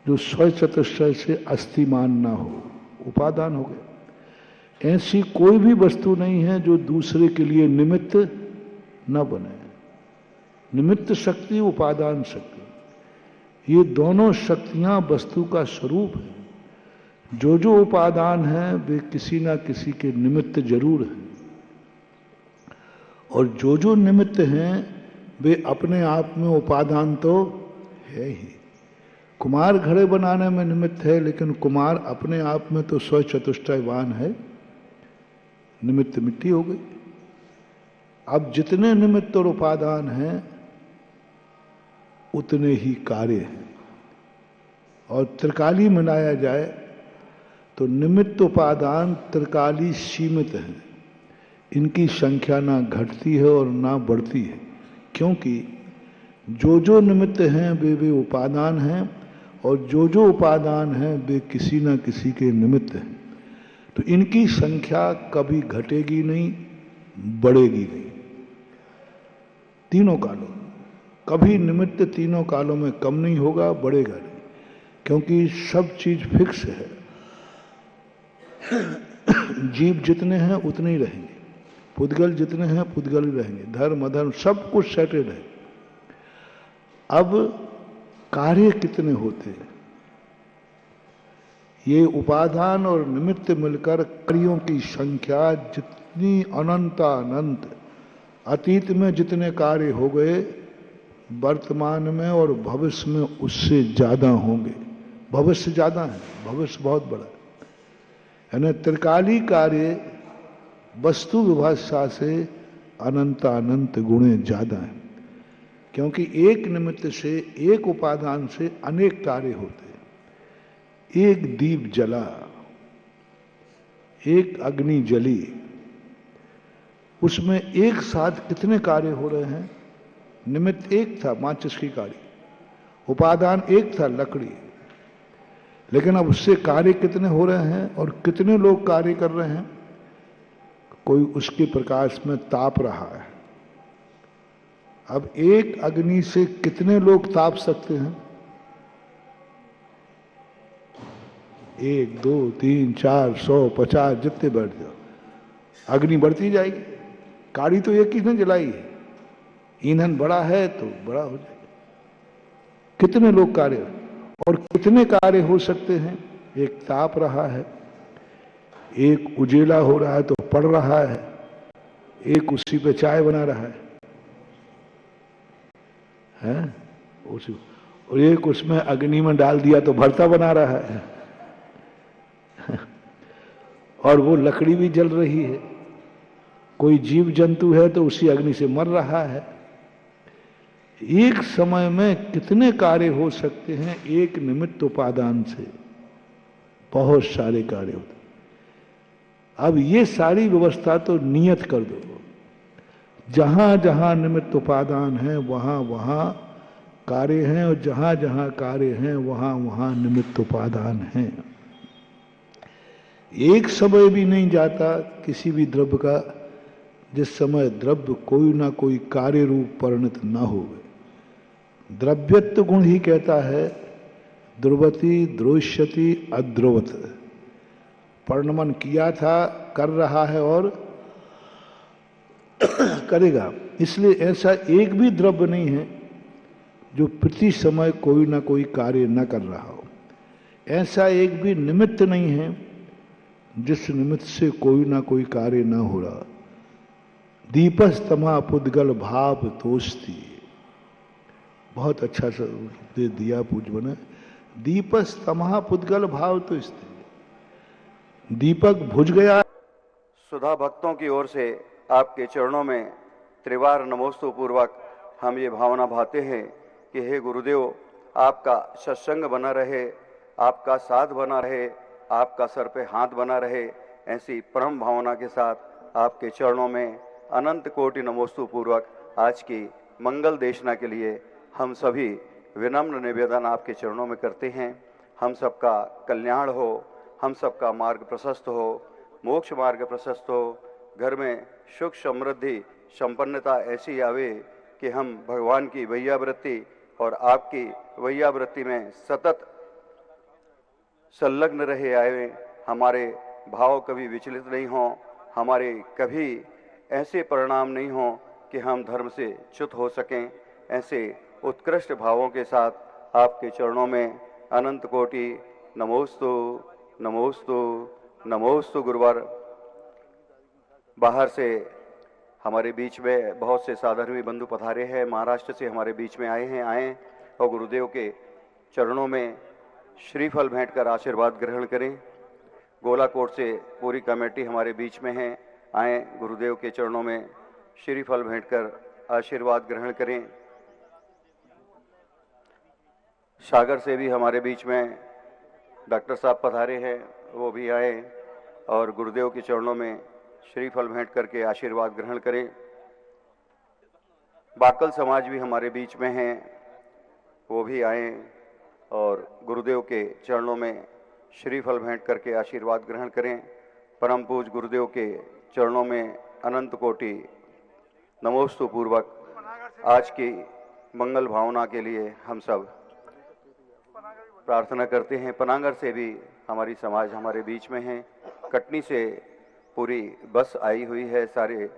Speaker 3: जो स्वचतुष्टय से अस्तिमान ना हो, उपादान हो गए। ऐसी कोई भी वस्तु नहीं है जो दूसरे के लिए निमित्त न बने। निमित्त शक्ति, उपादान शक्ति, ये दोनों शक्तियां वस्तु का स्वरूप है। जो जो उपादान है वे किसी ना किसी के निमित्त जरूर हैं, और जो जो निमित्त हैं वे अपने आप में उपादान तो है ही। कुमार घड़े बनाने में निमित्त है, लेकिन कुमार अपने आप में तो स्वचतुष्टयवान है, निमित्त मिट्टी हो गई। अब जितने निमित्त और उपादान हैं उतने ही कार्य हैं। और त्रिकाली मिलाया जाए तो निमित्त उपादान त्रिकाली सीमित हैं, इनकी संख्या ना घटती है और ना बढ़ती है। क्योंकि जो जो निमित्त हैं वे उपादान हैं, और जो जो उपादान हैं वे किसी ना किसी के निमित्त हैं। तो इनकी संख्या कभी घटेगी नहीं, बढ़ेगी नहीं। तीनों कालों कभी निमित्त तीनों कालों में कम नहीं होगा, बढ़ेगा नहीं, क्योंकि सब चीज फिक्स है। जीव जितने हैं उतने ही रहेंगे, पुद्गल जितने हैं पुद्गल ही रहेंगे, धर्म अधर्म सब कुछ सेटेड है। अब कार्य कितने होते हैं, ये उपादान और निमित्त मिलकर कार्यों की संख्या जितनी अनंत, अतीत में जितने कार्य हो गए वर्तमान में और भविष्य में उससे ज्यादा होंगे। भविष्य ज्यादा है, भविष्य बहुत बड़ा है। यानी त्रिकाली कार्य वस्तु विभाषा से अनंत गुणे ज्यादा है। क्योंकि एक निमित्त से, एक उपादान से अनेक कार्य होते हैं। एक दीप जला, एक अग्नि जली, उसमें एक साथ कितने कार्य हो रहे हैं। निमित्त एक था, माचिस की काड़ी, उपादान एक था, लकड़ी, लेकिन अब उससे कार्य कितने हो रहे हैं और कितने लोग कार्य कर रहे हैं। कोई उसके प्रकाश में ताप रहा है। अब एक अग्नि से कितने लोग ताप सकते हैं। 1 2 3 4 100 50 जितने बढ़ जाओ, अग्नि बढ़ती जाएगी। काड़ी तो एक ही ने जलाई है, ईंधन बड़ा है तो बड़ा हो जाएगा। कितने लोग कार्य और कितने कार्य हो सकते हैं। एक ताप रहा है, एक उजेला हो रहा है तो पड़ रहा है, एक उसी पे चाय बना रहा है उसी, और एक उसमें अग्नि में डाल दिया तो भरता बना रहा है। और वो लकड़ी भी जल रही है। कोई जीव जंतु है तो उसी अग्नि से मर रहा है। एक समय में कितने कार्य हो सकते हैं एक निमित्त उपादान से, बहुत सारे कार्य होते। अब ये सारी व्यवस्था तो नियत कर दो, जहां जहां निमित्त उपादान है वहां वहां कार्य हैं, और जहां जहां कार्य हैं वहां वहां निमित्त उपादान हैं। एक समय भी नहीं जाता किसी भी द्रव्य का जिस समय द्रव्य कोई ना कोई कार्य रूप परिणत ना हो। द्रव्यत्व गुण ही कहता है द्रुवती द्रोष्यति अद्रुवत। परिणमन किया था, कर रहा है और करेगा। इसलिए ऐसा एक भी द्रव्य नहीं है जो प्रति समय कोई ना कोई कार्य न कर रहा हो। ऐसा एक भी निमित्त नहीं है जिस निमित्त से कोई ना कोई कार्य ना हो रहा। दीपस्तमा पुद्गल भाव तोस्ती, बहुत अच्छा सा दे दिया पूज्य ने। दीपस्तमा पुद्गल भाव तो स्थिति, दीपक बुझ गया।
Speaker 4: सुधा भक्तों की ओर से आपके चरणों में त्रिवार नमोस्तु पूर्वक हम ये भावना भाते हैं कि हे गुरुदेव, आपका सत्संग बना रहे, आपका साथ बना रहे, आपका सर पे हाथ बना रहे। ऐसी परम भावना के साथ आपके चरणों में अनंत कोटि नमोस्तु पूर्वक आज की मंगल देशना के लिए हम सभी विनम्र निवेदन आपके चरणों में करते हैं। हम सबका कल्याण हो, हम सबका मार्ग प्रशस्त हो, मोक्ष मार्ग प्रशस्त हो, घर में सुख समृद्धि संपन्नता ऐसी आवे कि हम भगवान की वैयावृत्ति और आपकी वैयावृत्ति में सतत संलग्न रहे आए। हमारे भाव कभी विचलित नहीं हों, हमारे कभी ऐसे परिणाम नहीं हों कि हम धर्म से च्युत हो सकें। ऐसे उत्कृष्ट भावों के साथ आपके चरणों में अनंत कोटि नमोस्तु नमोस्तु नमोस्तु गुरुवर। बाहर से हमारे बीच में बहुत से साधर्मी बंधु पधारे हैं, महाराष्ट्र से हमारे बीच में आए और गुरुदेव के चरणों में श्रीफल भेंट कर आशीर्वाद ग्रहण करें। गोलाकोट से पूरी कमेटी हमारे बीच में है, आए गुरुदेव के चरणों में श्रीफल भेंट कर आशीर्वाद ग्रहण करें। सागर से भी हमारे बीच में डॉक्टर साहब पधारे हैं, वो भी आए और गुरुदेव के चरणों में श्रीफल भेंट करके आशीर्वाद ग्रहण करें। बाकल समाज भी हमारे बीच में हैं, वो भी आए और गुरुदेव के चरणों में श्रीफल भेंट करके आशीर्वाद ग्रहण करें। परम पूज्य गुरुदेव के चरणों में अनंत कोटि नमोस्तु पूर्वक आज की मंगल भावना के लिए हम सब प्रार्थना करते हैं। पनागर से भी हमारी समाज हमारे बीच में है, कटनी से पूरी बस आई हुई है, सारे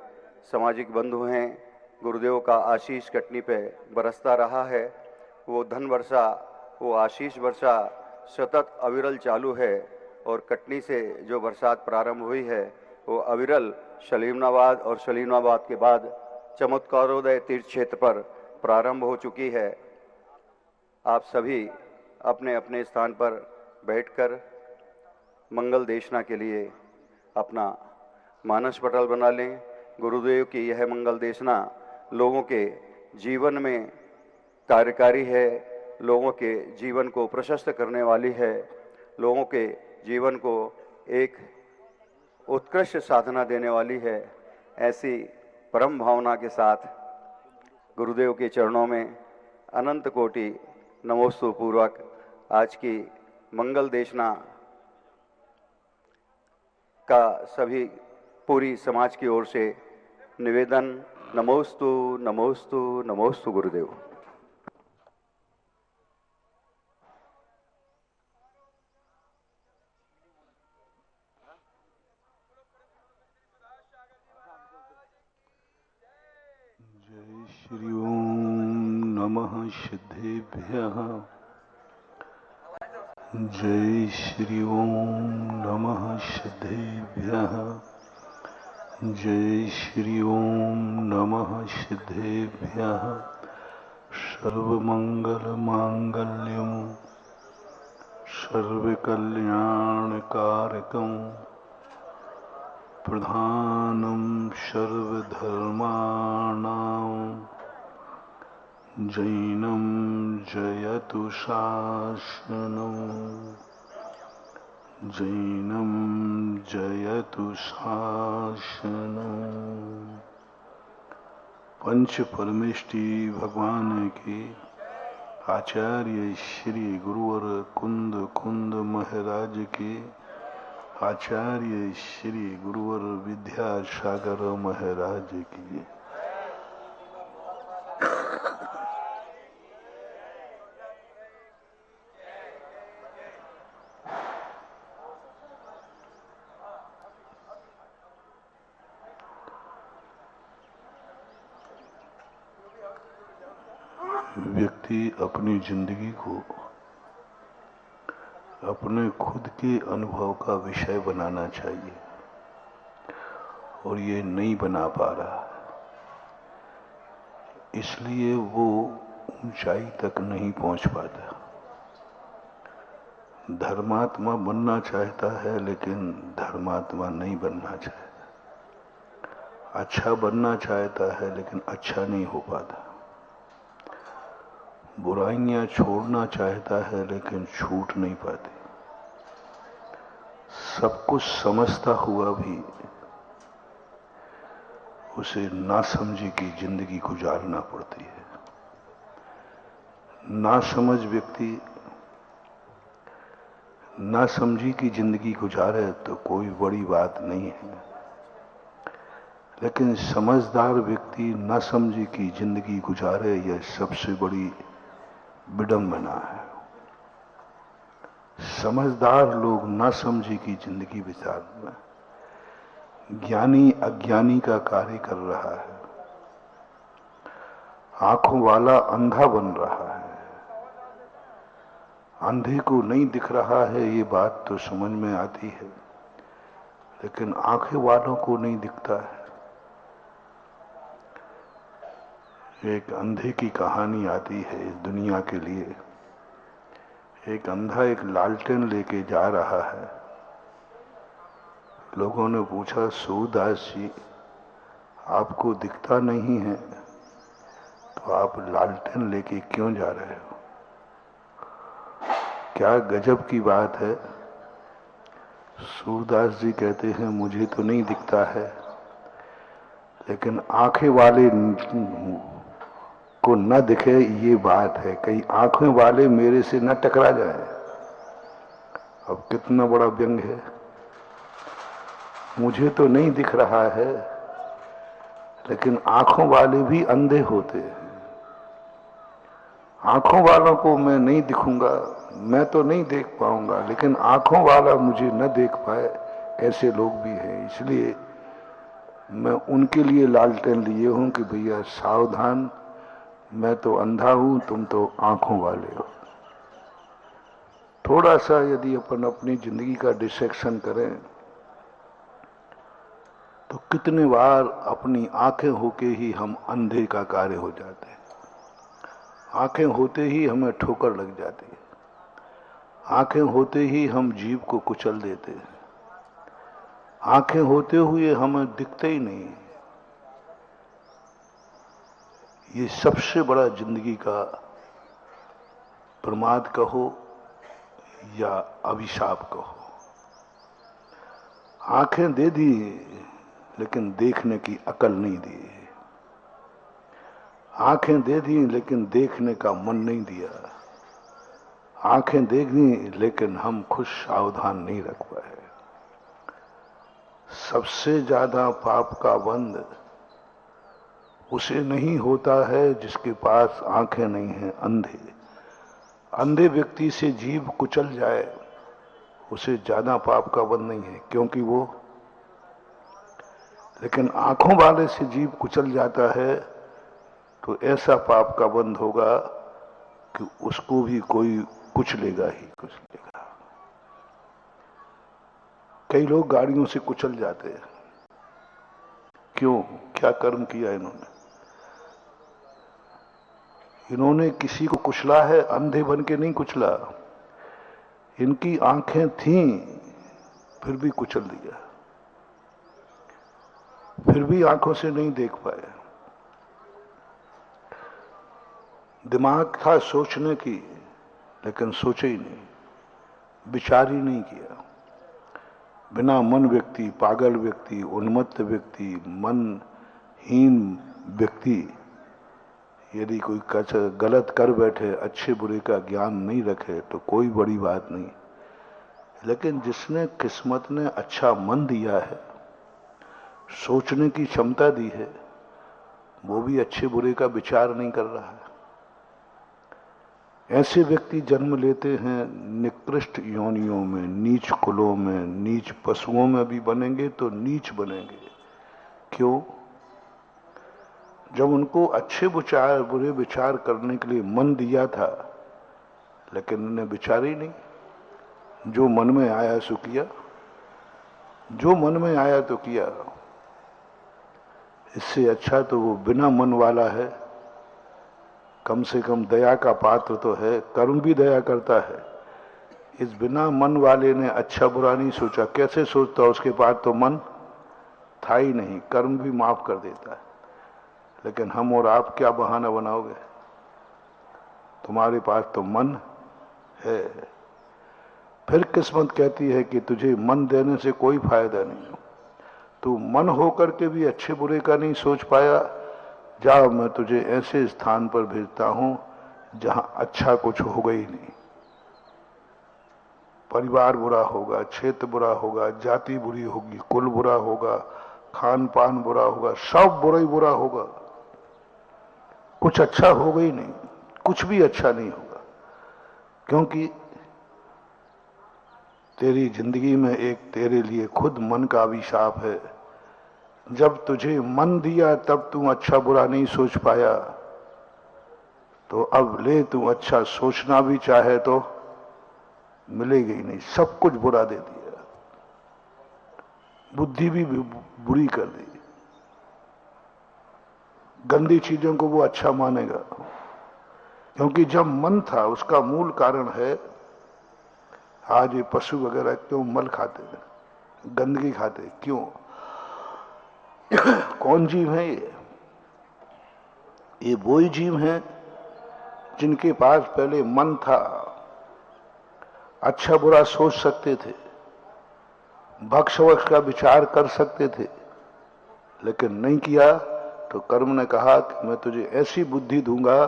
Speaker 4: सामाजिक बंधु हैं। गुरुदेव का आशीष कटनी पे बरसता रहा है। वो धन वर्षा, वो आशीष वर्षा सतत अविरल चालू है और कटनी से जो बरसात प्रारंभ हुई है वो अविरल सलीमनाबाद और सलीमनाबाद के बाद चमत्कारोदय तीर्थ क्षेत्र पर प्रारंभ हो चुकी है। आप सभी अपने अपने स्थान पर बैठकर मंगल देशना के लिए अपना मानस पटल बना लें। गुरुदेव की यह मंगल देशना लोगों के जीवन में कार्यकारी है, लोगों के जीवन को प्रशस्त करने वाली है, लोगों के जीवन को एक उत्कृष्ट साधना देने वाली है। ऐसी परम भावना के साथ गुरुदेव के चरणों में अनंत कोटि नमोस्तु पूर्वक आज की मंगल देशना का सभी पूरी समाज की ओर से निवेदन। नमोस्तु नमोस्तु नमोस्तु गुरुदेव।
Speaker 5: जय श्री ओम नमः सिद्धेभ्यः। जय श्री ओम नमः सिद्धेभ्यः। जय श्री ओम नमः सिद्धेभ्यः। सर्वमंगल मांगल्यं सर्वकल्याणकारकं प्रधानं सर्वधर्माणां जैनं जयतु शासनम् जैनं जयतु शासनम्। पंच परमेष्टि भगवान की आचार्य श्री गुरुवर कुंद कुंद महाराज की आचार्य श्री गुरुवर विद्यासागर महाराज की व्यक्ति अपनी जिंदगी को अपने खुद के अनुभव का विषय बनाना चाहिए और ये नहीं बना पा रहा है, इसलिए वो ऊंचाई तक नहीं पहुंच पाता। धर्मात्मा बनना चाहता है लेकिन धर्मात्मा नहीं बनना चाहता। अच्छा बनना चाहता है लेकिन अच्छा नहीं हो पाता। बुराइयां छोड़ना चाहता है लेकिन छूट नहीं पाती। सब कुछ समझता हुआ भी उसे नासमझी की जिंदगी गुजारना पड़ती है। नासमझ व्यक्ति नासमझी की जिंदगी गुजारे तो कोई बड़ी बात नहीं है, लेकिन समझदार व्यक्ति नासमझी की जिंदगी गुजारे यह सबसे बड़ी विडंबना है। समझदार लोग नासमझी की जिंदगी बिताना, ज्ञानी अज्ञानी का कार्य कर रहा है, आंखों वाला अंधा बन रहा है। अंधे को नहीं दिख रहा है ये बात तो समझ में आती है, लेकिन आंखें वालों को नहीं दिखता है। एक अंधे की कहानी आती है इस दुनिया के लिए। एक अंधा एक लालटेन लेके जा रहा है। लोगों ने पूछा, सूरदास जी आपको दिखता नहीं है तो आप लालटेन लेके क्यों जा रहे हो? क्या गजब की बात है। सूरदास जी कहते हैं मुझे तो नहीं दिखता है, लेकिन आंखें वाले को न दिखे ये बात है। कहीं आंखों वाले मेरे से न टकरा जाए। अब कितना बड़ा व्यंग है। मुझे तो नहीं दिख रहा है, लेकिन आंखों वाले भी अंधे होते हैं। आंखों वालों को मैं नहीं दिखूंगा, मैं तो नहीं देख पाऊंगा, लेकिन आंखों वाला मुझे न देख पाए, ऐसे लोग भी हैं। इसलिए मैं उनके लिए लालटेन लिए हूं कि भैया सावधान, मैं तो अंधा हूं, तुम तो आंखों वाले हो। थोड़ा सा यदि अपन अपनी जिंदगी का डिसेक्शन करें तो कितने बार अपनी आंखें होके ही हम अंधे का कार्य हो जाते हैं। आंखें होते ही हमें ठोकर लग जाती है। आंखें होते ही हम जीव को कुचल देते हैं। आंखें होते हुए हमें दिखते ही नहीं। ये सबसे बड़ा जिंदगी का प्रमाद कहो या अभिशाप कहो। आंखें दे दी लेकिन देखने की अकल नहीं दी। आंखें दे दी लेकिन देखने का मन नहीं दिया। आंखें देख दी लेकिन हम खुद सावधान नहीं रख पाए। सबसे ज्यादा पाप का बंध उसे नहीं होता है जिसके पास आंखें नहीं हैं, अंधे। अंधे व्यक्ति से जीव कुचल जाए उसे ज्यादा पाप का बंध नहीं है, क्योंकि वो, लेकिन आंखों वाले से जीव कुचल जाता है तो ऐसा पाप का बंध होगा कि उसको भी कोई कुचलेगा ही कुचलेगा। कई लोग गाड़ियों से कुचल जाते हैं। क्यों? क्या कर्म किया इन्होंने? इन्होंने किसी को कुचला है, अंधे बन के नहीं कुचला। इनकी आंखें थीं फिर भी कुचल दिया। फिर भी आंखों से नहीं देख पाए। दिमाग था सोचने की, लेकिन सोचे ही नहीं, विचार ही नहीं किया। बिना मन व्यक्ति, पागल व्यक्ति, उन्मत्त व्यक्ति, मनहीन व्यक्ति यदि कोई गलत कर बैठे, अच्छे बुरे का ज्ञान नहीं रखे तो कोई बड़ी बात नहीं। लेकिन जिसने किस्मत ने अच्छा मन दिया है, सोचने की क्षमता दी है, वो भी अच्छे बुरे का विचार नहीं कर रहा है। ऐसे व्यक्ति जन्म लेते हैं निकृष्ट योनियों में, नीच कुलों में, नीच पशुओं में भी बनेंगे तो नीच बनेंगे। क्यों? जब उनको अच्छे विचार, बुरे विचार करने के लिए मन दिया था, लेकिन उन्हें विचार ही नहीं। जो मन में आया सो किया, जो मन में आया तो किया। इससे अच्छा तो वो बिना मन वाला है, कम से कम दया का पात्र तो है, कर्म भी दया करता है। इस बिना मन वाले ने अच्छा बुरा नहीं सोचा। कैसे सोचता? उसके पास तो मन था ही नहीं, कर्म भी माफ कर देता है। लेकिन हम और आप क्या बहाना बनाओगे? तुम्हारे पास तो मन है। फिर किस्मत कहती है कि तुझे मन देने से कोई फायदा नहीं, तू मन होकर के भी अच्छे बुरे का नहीं सोच पाया। जाओ, मैं तुझे ऐसे स्थान पर भेजता हूं जहां अच्छा कुछ होगा ही नहीं। परिवार बुरा होगा, क्षेत्र बुरा होगा, जाति बुरी होगी, कुल बुरा होगा, खान पान बुरा होगा, सब बुरा ही बुरा होगा। कुछ अच्छा होगा ही नहीं, कुछ भी अच्छा नहीं होगा। क्योंकि तेरी जिंदगी में एक तेरे लिए खुद मन का अभिशाप है। जब तुझे मन दिया तब तू अच्छा बुरा नहीं सोच पाया, तो अब ले तू अच्छा सोचना भी चाहे तो मिलेगा ही नहीं। सब कुछ बुरा दे दिया, बुद्धि भी बुरी कर दी। गंदी चीजों को वो अच्छा मानेगा, क्योंकि जब मन था उसका मूल कारण है। आज ये पशु वगैरह क्यों मल खाते हैं, गंदगी खाते हैं? क्यों? कौन जीव है ये? ये वही जीव हैं जिनके पास पहले मन था, अच्छा बुरा सोच सकते थे, भक्ष वक्ष का विचार कर सकते थे, लेकिन नहीं किया। तो कर्म ने कहा कि मैं तुझे ऐसी बुद्धि दूंगा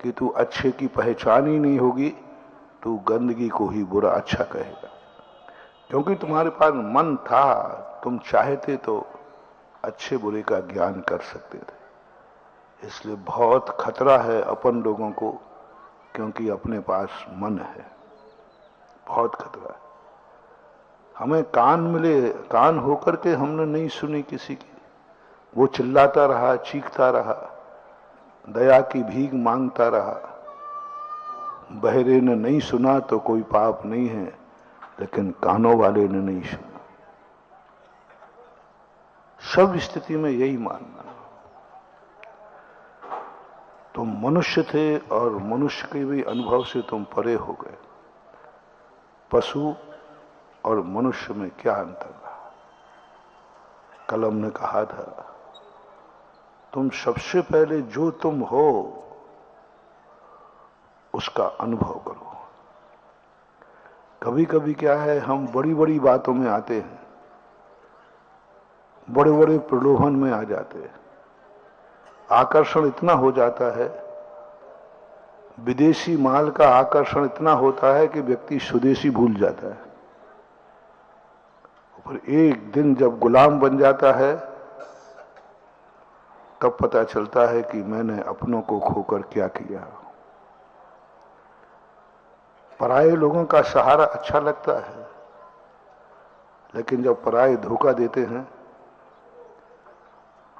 Speaker 5: कि तू अच्छे की पहचान ही नहीं होगी, तू गंदगी को ही बुरा अच्छा कहेगा। क्योंकि तुम्हारे पास मन था, तुम चाहते तो अच्छे बुरे का ज्ञान कर सकते थे। इसलिए बहुत खतरा है अपन लोगों को, क्योंकि अपने पास मन है। बहुत खतरा है। हमें कान मिले, कान होकर के हमने नहीं सुनी किसी की। वो चिल्लाता रहा, चीखता रहा, दया की भीख मांगता रहा। बहरे ने नहीं सुना तो कोई पाप नहीं है, लेकिन कानों वाले ने नहीं सुना। सब स्थिति में यही मानना। तुम मनुष्य थे और मनुष्य के भी अनुभव से तुम परे हो गए। पशु और मनुष्य में क्या अंतर रहा? कलम ने कहा था, तुम सबसे पहले जो तुम हो उसका अनुभव करो। कभी कभी क्या है, हम बड़ी बड़ी बातों में आते हैं, बड़े बड़े प्रलोभन में आ जाते हैं। आकर्षण इतना हो जाता है, विदेशी माल का आकर्षण इतना होता है कि व्यक्ति स्वदेशी भूल जाता है। पर एक दिन जब गुलाम बन जाता है, तब पता चलता है कि मैंने अपनों को खोकर क्या किया। पराये लोगों का सहारा अच्छा लगता है, लेकिन जब पराये धोखा देते हैं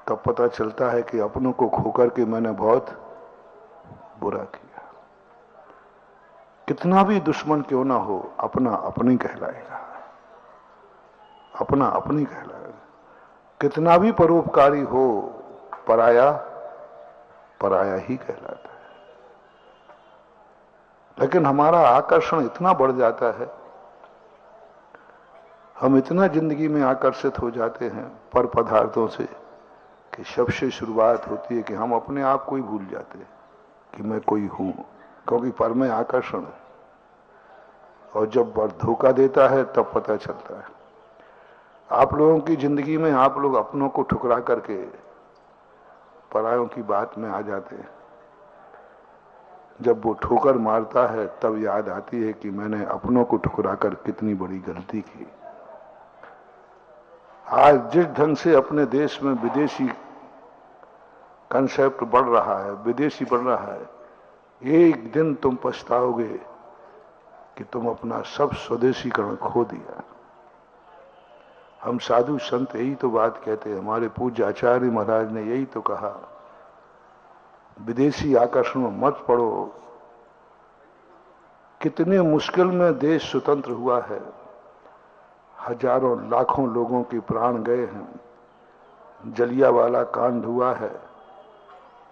Speaker 5: तब पता चलता है कि अपनों को खोकर के मैंने बहुत बुरा किया। कितना भी दुश्मन क्यों ना हो, अपना अपनी कहलाएगा, अपना अपनी कहलाएगा। कितना भी परोपकारी हो, पराया पराया ही कहलाता है। लेकिन हमारा आकर्षण इतना बढ़ जाता है, हम इतना जिंदगी में आकर्षित हो जाते हैं पर पदार्थों से कि सबसे शुरुआत होती है कि हम अपने आप को ही भूल जाते हैं कि मैं कोई हूं, क्योंकि पर में आकर्षण है। और जब बर धोखा देता है तब पता चलता है। आप लोगों की जिंदगी में आप लोग अपनों को ठुकरा करके परायों की बात में आ जाते हैं। जब वो ठोकर मारता है तब याद आती है कि मैंने अपनों को ठुकरा कर कितनी बड़ी गलती की। आज जिस ढंग से अपने देश में विदेशी कंसेप्ट बढ़ रहा है, विदेशी बढ़ रहा है, एक दिन तुम पछताओगे कि तुम अपना सब स्वदेशीकरण खो दिया। हम साधु संत यही तो बात कहते हैं, हमारे पूज्य आचार्य महाराज ने यही तो कहा, विदेशी आकर्षण में मत पड़ो। कितने मुश्किल में देश स्वतंत्र हुआ है, हजारों लाखों लोगों के प्राण गए हैं, जलियांवाला कांड हुआ है,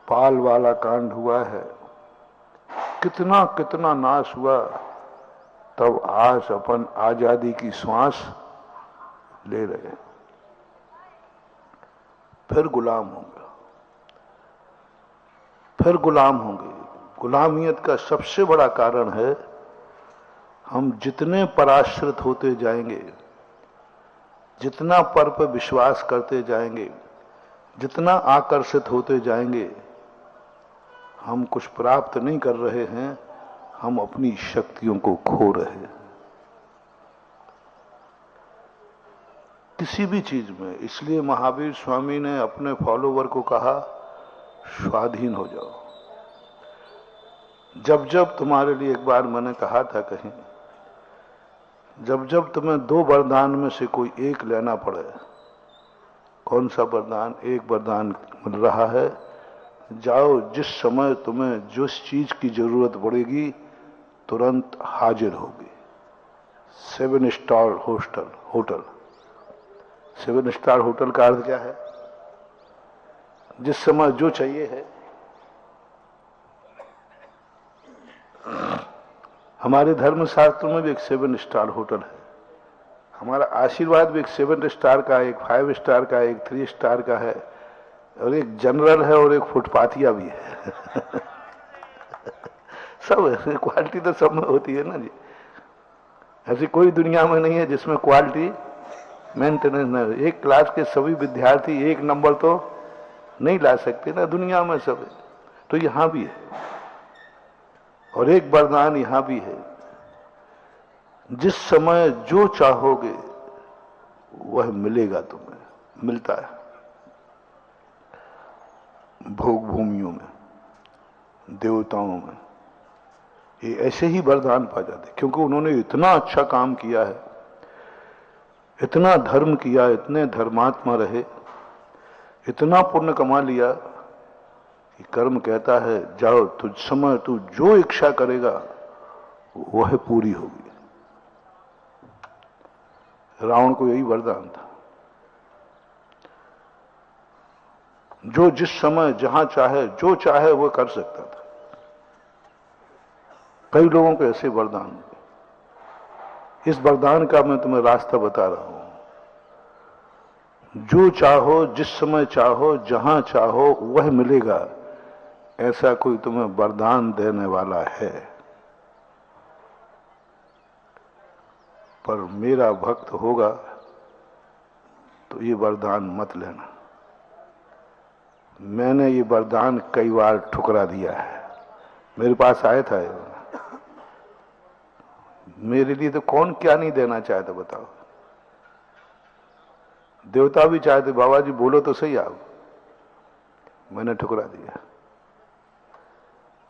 Speaker 5: पाल वाला कांड हुआ है, कितना कितना नाश हुआ। तब आज अपन आजादी की श्वास ले रहे हैं, फिर गुलाम होंगे, फिर गुलाम होंगे। गुलामियत का सबसे बड़ा कारण है हम जितने पराश्रित होते जाएंगे, जितना पर पे विश्वास करते जाएंगे, जितना आकर्षित होते जाएंगे, हम कुछ प्राप्त नहीं कर रहे हैं, हम अपनी शक्तियों को खो रहे हैं किसी भी चीज में। इसलिए महावीर स्वामी ने अपने फॉलोवर को कहा, स्वाधीन हो जाओ। जब जब तुम्हारे लिए, एक बार मैंने कहा था कहीं, जब जब तुम्हें 2 वरदान में से कोई एक लेना पड़े, कौन सा वरदान? एक वरदान मिल रहा है, जाओ जिस समय तुम्हें जिस चीज की जरूरत पड़ेगी तुरंत हाजिर होगी। 7 स्टार होटल। 7 स्टार होटल का अर्थ क्या है? जिस समय जो चाहिए है। हमारे धर्म शास्त्र में भी एक 7 स्टार होटल है। हमारा आशीर्वाद भी एक 7 स्टार का, एक 5 स्टार का, एक 3 स्टार का है, और एक जनरल है, और एक फुटपाथिया भी है। सब है, क्वालिटी तो सब में होती है ना जी। ऐसी कोई दुनिया में नहीं है जिसमें क्वालिटी मेंटेनेंस न हो। एक क्लास के सभी विद्यार्थी 1 नंबर तो नहीं ला सकते ना, दुनिया में सब है। तो यहां भी है, और एक वरदान यहां भी है, जिस समय जो चाहोगे वह मिलेगा तुम्हें, मिलता है भोग भूमियों में, देवताओं में। ये ऐसे ही वरदान पा जाते, क्योंकि उन्होंने इतना अच्छा काम किया है, इतना धर्म किया, इतने धर्मात्मा रहे, इतना पुण्य कमा लिया कि कर्म कहता है जाओ, तुझ समय तू जो इच्छा करेगा वह पूरी होगी। रावण को यही वरदान था, जो जिस समय जहां चाहे जो चाहे वह कर सकता था। कई लोगों को ऐसे वरदान, इस वरदान का मैं तुम्हें रास्ता बता रहा हूं। जो चाहो, जिस समय चाहो, जहां चाहो वह मिलेगा, ऐसा कोई तुम्हें वरदान देने वाला है। पर मेरा भक्त होगा तो ये वरदान मत लेना। मैंने ये वरदान कई बार ठुकरा दिया है। मेरे पास आया था, मेरे लिए तो कौन क्या नहीं देना चाहता बताओ। देवता भी चाहते, बाबा जी बोलो तो सही आप, मैंने ठुकरा दिया।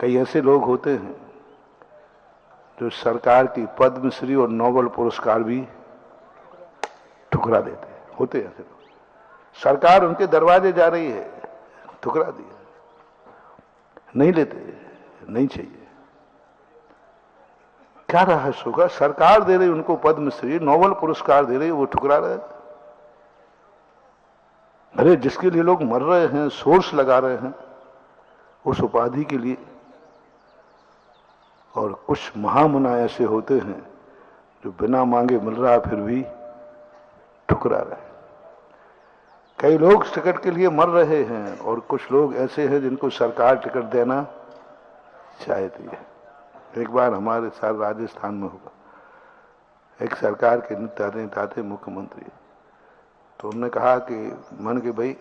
Speaker 5: कई ऐसे लोग होते हैं जो सरकार की पद्मश्री और नोबेल पुरस्कार भी ठुकरा देते हैं। होते हैं ऐसे लोग, सरकार उनके दरवाजे जा रही है, ठुकरा दिया, नहीं लेते, नहीं चाहिए। क्या रहस्य होगा? सरकार दे रही उनको पद्मश्री, नोबेल पुरस्कार दे रही, वो ठुकरा रहे। अरे जिसके लिए लोग मर रहे हैं, सोर्स लगा रहे हैं उस उपाधि के लिए। और कुछ महामना ऐसे होते हैं जो बिना मांगे मिल रहा फिर भी ठुकरा रहे। कई लोग टिकट के लिए मर रहे हैं और कुछ लोग ऐसे हैं जिनको सरकार टिकट देना चाहती है। एक बार हमारे साथ राजस्थान में होगा, एक सरकार के नेता थे मुख्यमंत्री, तो उन्होंने कहा कि मन के भाई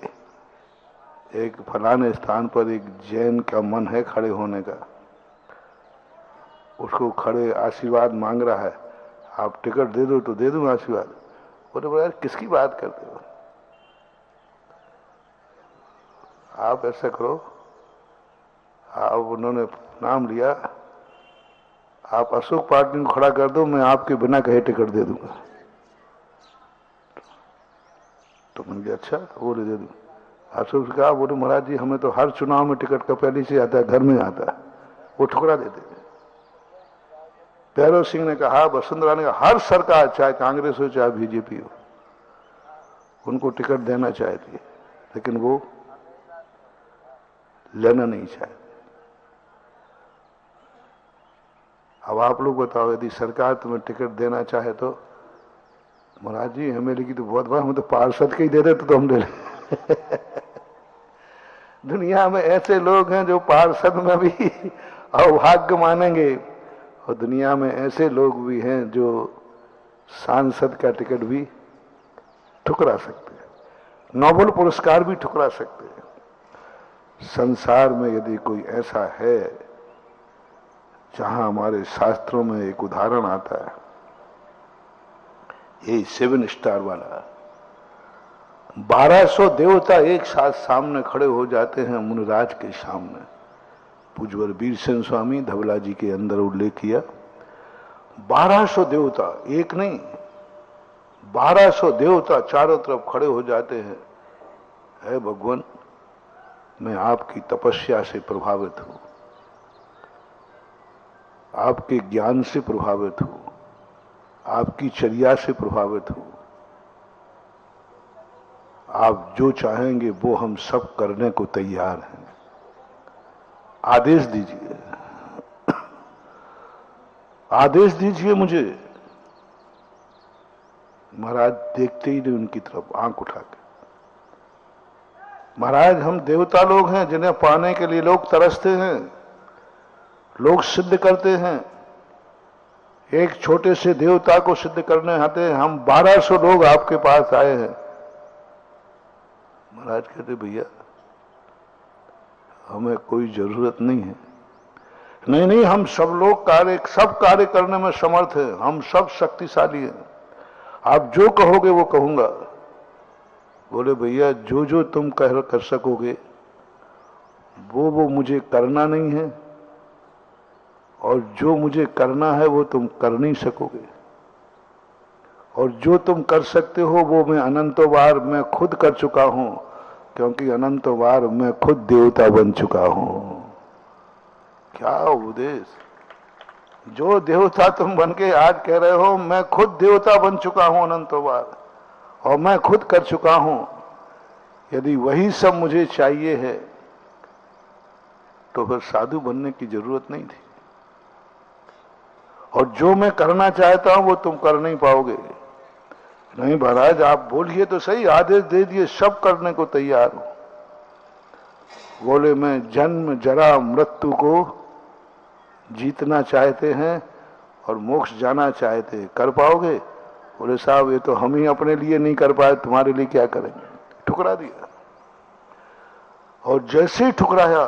Speaker 5: एक फलाने स्थान पर एक जैन का मन है खड़े होने का, उसको खड़े आशीर्वाद मांग रहा है, आप टिकट दे दो तो दे दूं आशीर्वाद। बोले बोला यार किसकी बात करते हो, आप ऐसा करो, आप उन्होंने नाम लिया, आप अशोक पार्टी को खड़ा कर दो, मैं आपके बिना कहे टिकट दे दूंगा। तो मैंने कहा अच्छा, तो बोले दे दूं। अशोक से कहा, बोले महाराज जी हमें तो हर चुनाव में टिकट का पहले से आता है, घर में आता है, वो ठुकरा देते हैं। भैरव सिंह ने कहा, वसुंधरा ने कहा, हर सरकार चाहे कांग्रेस हो चाहे बीजेपी हो उनको टिकट देना चाहती है, लेकिन वो लेना नहीं चाहते। अब आप लोग बताओ, यदि सरकार तुम्हें टिकट देना चाहे तो महाराज जी हमें लिखी तो बहुत बार हम तो पार्षद के ही दे देते तो हम ले लें। दुनिया में ऐसे लोग हैं जो पार्षद में भी अभाग्य मानेंगे, और दुनिया में ऐसे लोग भी हैं जो सांसद का टिकट भी ठुकरा सकते हैं, नोबेल पुरस्कार भी ठुकरा सकते हैं। संसार में यदि कोई ऐसा है जहां हमारे शास्त्रों में एक उदाहरण आता है, ये 7 स्टार वाला, 1200 देवता एक साथ सामने खड़े हो जाते हैं मुनिराज के सामने। पूज्यवर वीरसेन स्वामी धवला जी के अंदर उल्लेख किया, 1200 देवता, एक नहीं 1200 देवता चारों तरफ खड़े हो जाते हैं। है भगवान, मैं आपकी तपस्या से प्रभावित हूं, आपके ज्ञान से प्रभावित हूं, आपकी चर्या से प्रभावित हूं, आप जो चाहेंगे वो हम सब करने को तैयार हैं, आदेश दीजिए, आदेश दीजिए मुझे। महाराज देखते ही नहीं उनकी तरफ आंख उठा के, महाराज हम देवता लोग हैं जिन्हें पाने के लिए लोग तरसते हैं, लोग सिद्ध करते हैं, एक छोटे से देवता को सिद्ध करने आते हैं, हम 1200 लोग आपके पास आए हैं। महाराज कहते भैया हमें कोई जरूरत नहीं है। नहीं नहीं, हम सब लोग सब कार्य करने में समर्थ हैं, हम सब शक्तिशाली हैं, आप जो कहोगे वो कहूंगा। बोले भैया जो जो तुम कर सकोगे वो मुझे करना नहीं है, और जो मुझे करना है वो तुम कर नहीं सकोगे, और जो तुम कर सकते हो वो मैं अनंतों बार मैं खुद कर चुका हूं, क्योंकि अनंतों बार मैं खुद देवता बन चुका हूं। क्या उपदेश! जो देवता तुम बन के आज कह रहे हो मैं खुद देवता बन चुका हूं अनंतों बार, और मैं खुद कर चुका हूं, यदि वही सब मुझे चाहिए है तो फिर साधु बनने की जरूरत नहीं थी। और जो मैं करना चाहता हूं वो तुम कर नहीं पाओगे। नहीं महाराज आप बोलिए तो सही, आदेश दे दिए, सब करने को तैयार हूं। बोले मैं जन्म जरा मृत्यु को जीतना चाहते हैं और मोक्ष जाना चाहते हैं, कर पाओगे? बोले साहब ये तो हम ही अपने लिए नहीं कर पाए, तुम्हारे लिए क्या करेंगे। ठुकरा दिया, और जैसे ही ठुकराया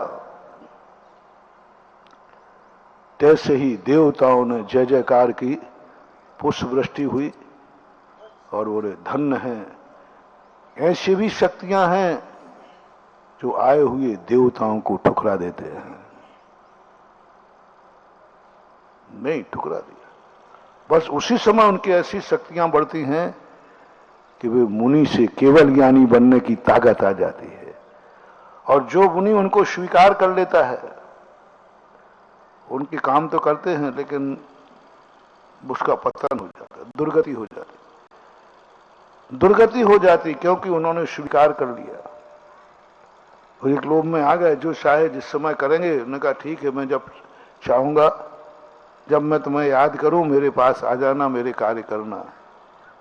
Speaker 5: तैसे ही देवताओं ने जय जयकार की, पुष्प वृष्टि हुई, और बोले धन्य हैं, ऐसी भी शक्तियां हैं जो आए हुए देवताओं को ठुकरा देते हैं। नहीं, ठुकरा दिया। बस उसी समय उनकी ऐसी शक्तियां बढ़ती हैं कि वे मुनि से केवल ज्ञानी बनने की ताकत आ जाती है, और जो मुनि उनको स्वीकार कर लेता है उनके काम तो करते हैं लेकिन उसका पतन हो जाता है, दुर्गति हो जाती, दुर्गति हो जाती, क्योंकि उन्होंने स्वीकार कर लिया। और एक लोभ में आ गए, जो चाहे जिस समय करेंगे। उन्होंने कहा ठीक है, मैं जब चाहूंगा, जब मैं तुम्हें याद करूं मेरे पास आ जाना, मेरे कार्य करना।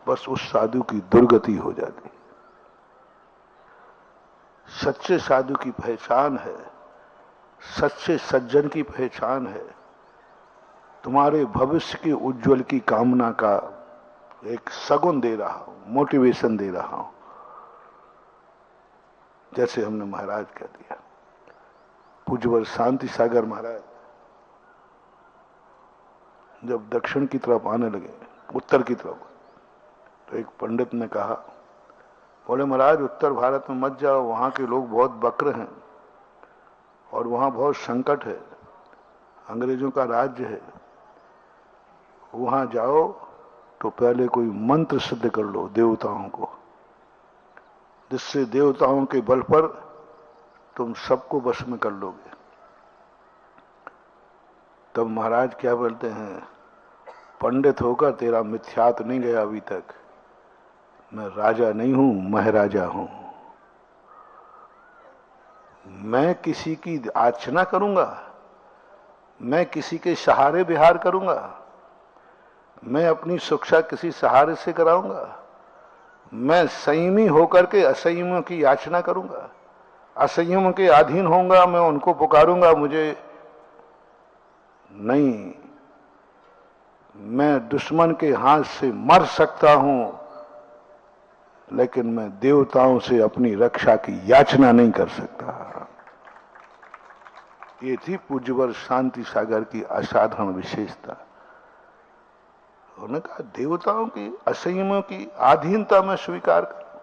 Speaker 5: बस उस साधु की दुर्गति हो जाती। सच्चे साधु की पहचान है, सच्चे सज्जन की पहचान है, तुम्हारे भविष्य के उज्जवल की कामना का एक सगुन दे रहा हूं, मोटिवेशन दे रहा हूं। जैसे हमने महाराज कह दिया, पूज्यवर शांति सागर महाराज जब दक्षिण की तरफ आने लगे, उत्तर की तरफ, तो एक पंडित ने कहा, बोले महाराज उत्तर भारत में मत जाओ, वहां के लोग बहुत वक्र हैं और वहां बहुत संकट है, अंग्रेजों का राज्य है। वहां जाओ तो पहले कोई मंत्र सिद्ध कर लो देवताओं को, जिससे देवताओं के बल पर तुम सबको वश में कर लोगे। तब महाराज क्या बोलते हैं, पंडित होकर तेरा मिथ्यात नहीं गया अभी तक। मैं राजा नहीं हूं, महाराजा हूं। मैं किसी की आर्चना करूंगा, मैं किसी के सहारे विहार करूंगा, मैं अपनी शिक्षा किसी सहारे से कराऊंगा, मैं संयमी होकर के असंयमियों की याचना करूंगा, असंयम के अधीन होऊंगा, मैं उनको पुकारूंगा मुझे नहीं। मैं दुश्मन के हाथ से मर सकता हूं, लेकिन मैं देवताओं से अपनी रक्षा की याचना नहीं कर सकता। ये थी पूज्यवर शांति सागर की असाधारण विशेषता। उन्होंने कहा देवताओं की असंयमों की अधीनता में स्वीकार करूं,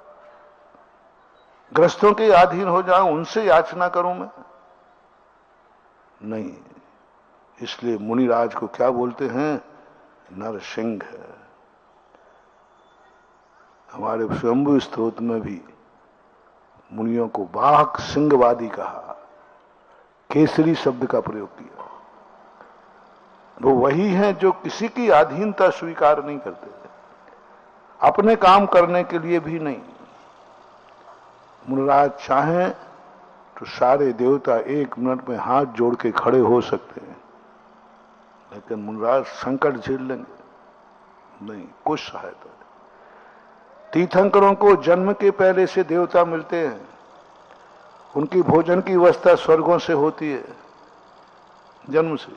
Speaker 5: ग्रस्तों के अधीन हो जाऊं, उनसे याचना करूं मैं नहीं। इसलिए मुनिराज को क्या बोलते हैं, नरसिंह। हमारे स्वयंभू स्तोत्र में भी मुनियों को बाहक सिंहवादी कहा, केसरी शब्द का प्रयोग किया। वो वही हैं जो किसी की अधीनता स्वीकार नहीं करते, अपने काम करने के लिए भी नहीं। मुनिराज चाहें तो सारे देवता एक मिनट में हाथ जोड़ के खड़े हो सकते हैं, लेकिन मुनिराज संकट झेल लेंगे नहीं, कुछ सहायता। तीर्थंकरों को जन्म के पहले से देवता मिलते हैं, उनकी भोजन की व्यवस्था स्वर्गों से होती है जन्म से,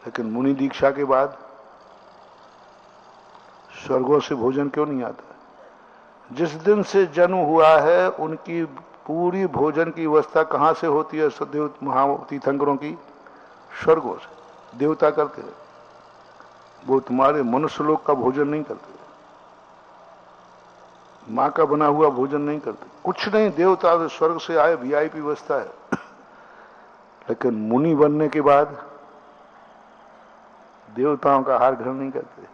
Speaker 5: लेकिन मुनि दीक्षा के बाद स्वर्गों से भोजन क्यों नहीं आता? जिस दिन से जन्म हुआ है उनकी पूरी भोजन की व्यवस्था कहां से होती है? सदैव तीर्थंकरों की स्वर्गों से देवता करते हैं, वो तुम्हारे मनुष्य लोग का भोजन नहीं करते, मां का बना हुआ भोजन नहीं करते, कुछ नहीं। देवता स्वर्ग से आए, वीआईपी व्यवस्था है। लेकिन मुनि बनने के बाद देवताओं का आहार ग्रहण नहीं करते,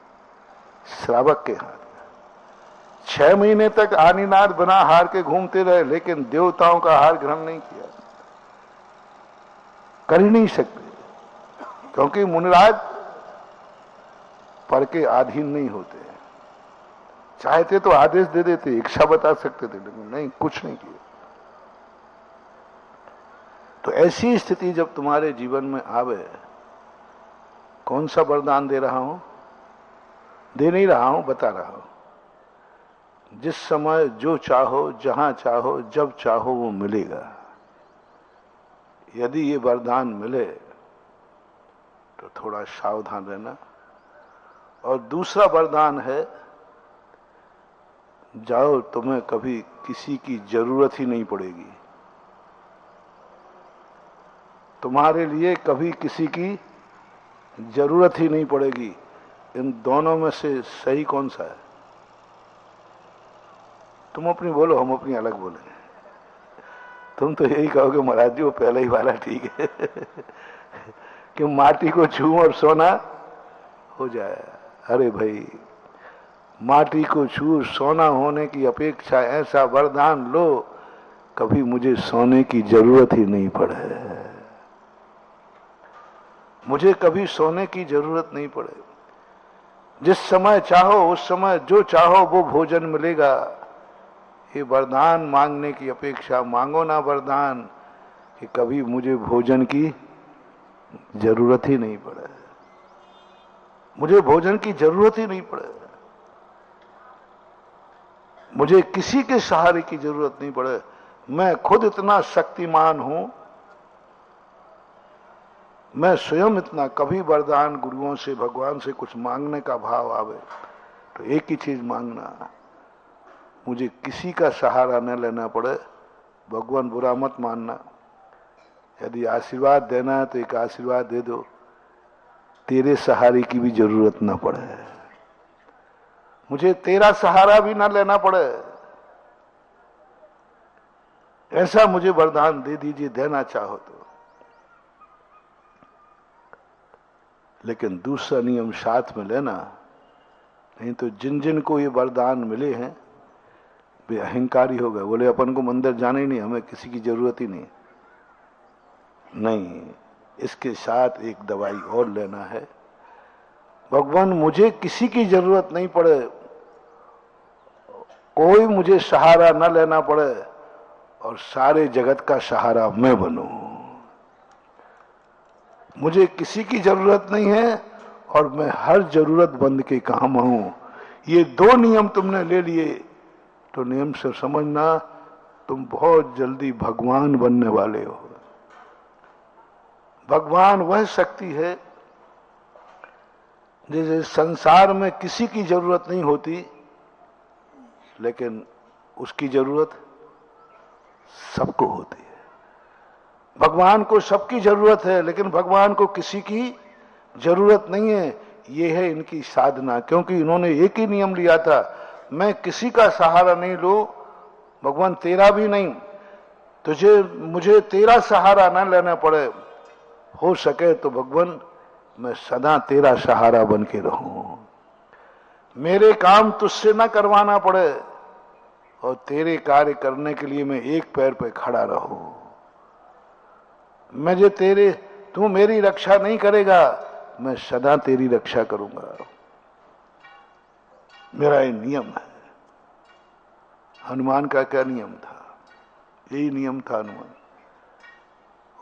Speaker 5: श्रावक के हाथ। 6 महीने तक आनीनाथ बना हार के घूमते रहे, लेकिन देवताओं का आहार ग्रहण नहीं किया, कर ही नहीं सकते, क्योंकि मुनिराज पर के अधीन नहीं होते। चाहते तो आदेश दे देते, इच्छा बता सकते थे, लेकिन नहीं, कुछ नहीं किया। तो ऐसी स्थिति जब तुम्हारे जीवन में आवे, कौन सा वरदान दे रहा हूं? दे नहीं रहा हूं, बता रहा हूं। जिस समय जो चाहो, जहां चाहो, जब चाहो वो मिलेगा। यदि ये वरदान मिले तो थोड़ा सावधान रहना। और दूसरा वरदान है, जाओ, तुम्हें कभी किसी की जरूरत ही नहीं पड़ेगी, तुम्हारे लिए कभी किसी की जरूरत ही नहीं पड़ेगी। इन दोनों में से सही कौन सा है? तुम अपनी बोलो, हम अपनी अलग बोले। तुम तो यही कहोगे महाराज जी वो पहले ही वाला ठीक है कि माटी को छूऊं और सोना हो जाए। अरे भाई, माटी को छू सोना होने की अपेक्षा ऐसा वरदान लो, कभी मुझे सोने की जरूरत ही नहीं पड़े, मुझे कभी सोने की जरूरत नहीं पड़े। जिस समय चाहो उस समय जो चाहो वो भोजन मिलेगा। ये वरदान मांगने की अपेक्षा मांगो ना वरदान कि कभी मुझे भोजन की जरूरत ही नहीं पड़े, मुझे भोजन की जरूरत ही नहीं पड़े। मुझे किसी के सहारे की जरूरत नहीं पड़े, मैं खुद इतना शक्तिमान हूं, मैं स्वयं इतना, कभी वरदान गुरुओं से भगवान से कुछ मांगने का भाव आवे तो एक ही चीज मांगना, मुझे किसी का सहारा न लेना पड़े। भगवान बुरा मत मानना, यदि आशीर्वाद देना है तो एक आशीर्वाद दे दो, तेरे सहारे की भी जरूरत ना पड़े, मुझे तेरा सहारा भी ना लेना पड़े, ऐसा मुझे वरदान दे दीजिए, देना चाहो तो। लेकिन दूसरा नियम साथ में लेना, नहीं तो जिन जिन को ये वरदान मिले हैं वे अहंकारी हो गए, बोले अपन को मंदिर जाना ही नहीं, हमें किसी की जरूरत ही नहीं। नहीं, इसके साथ एक दवाई और लेना है, भगवान मुझे किसी की जरूरत नहीं पड़े, कोई मुझे सहारा न लेना पड़े और सारे जगत का सहारा मैं बनूं। मुझे किसी की जरूरत नहीं है और मैं हर जरूरतमंद के काम आऊं। ये दो नियम तुमने ले लिए तो नियम से समझना तुम बहुत जल्दी भगवान बनने वाले हो। भगवान वह शक्ति है जैसे संसार में किसी की जरूरत नहीं होती, लेकिन उसकी जरूरत सबको होती है। भगवान को सबकी जरूरत है, लेकिन भगवान को किसी की जरूरत नहीं है। ये है इनकी साधना, क्योंकि इन्होंने एक ही नियम लिया था, मैं किसी का सहारा नहीं लूं, भगवान तेरा भी नहीं, मुझे तेरा सहारा ना लेना पड़े, हो सके तो भगवान मैं सदा तेरा सहारा बन के रहूं, मेरे काम तुझसे ना करवाना पड़े और तेरे कार्य करने के लिए मैं एक पैर पे खड़ा रहूं। मैं जो तू मेरी रक्षा नहीं करेगा, मैं सदा तेरी रक्षा करूंगा, मेरा ये नियम है। हनुमान का क्या नियम था? यही नियम था हनुमान।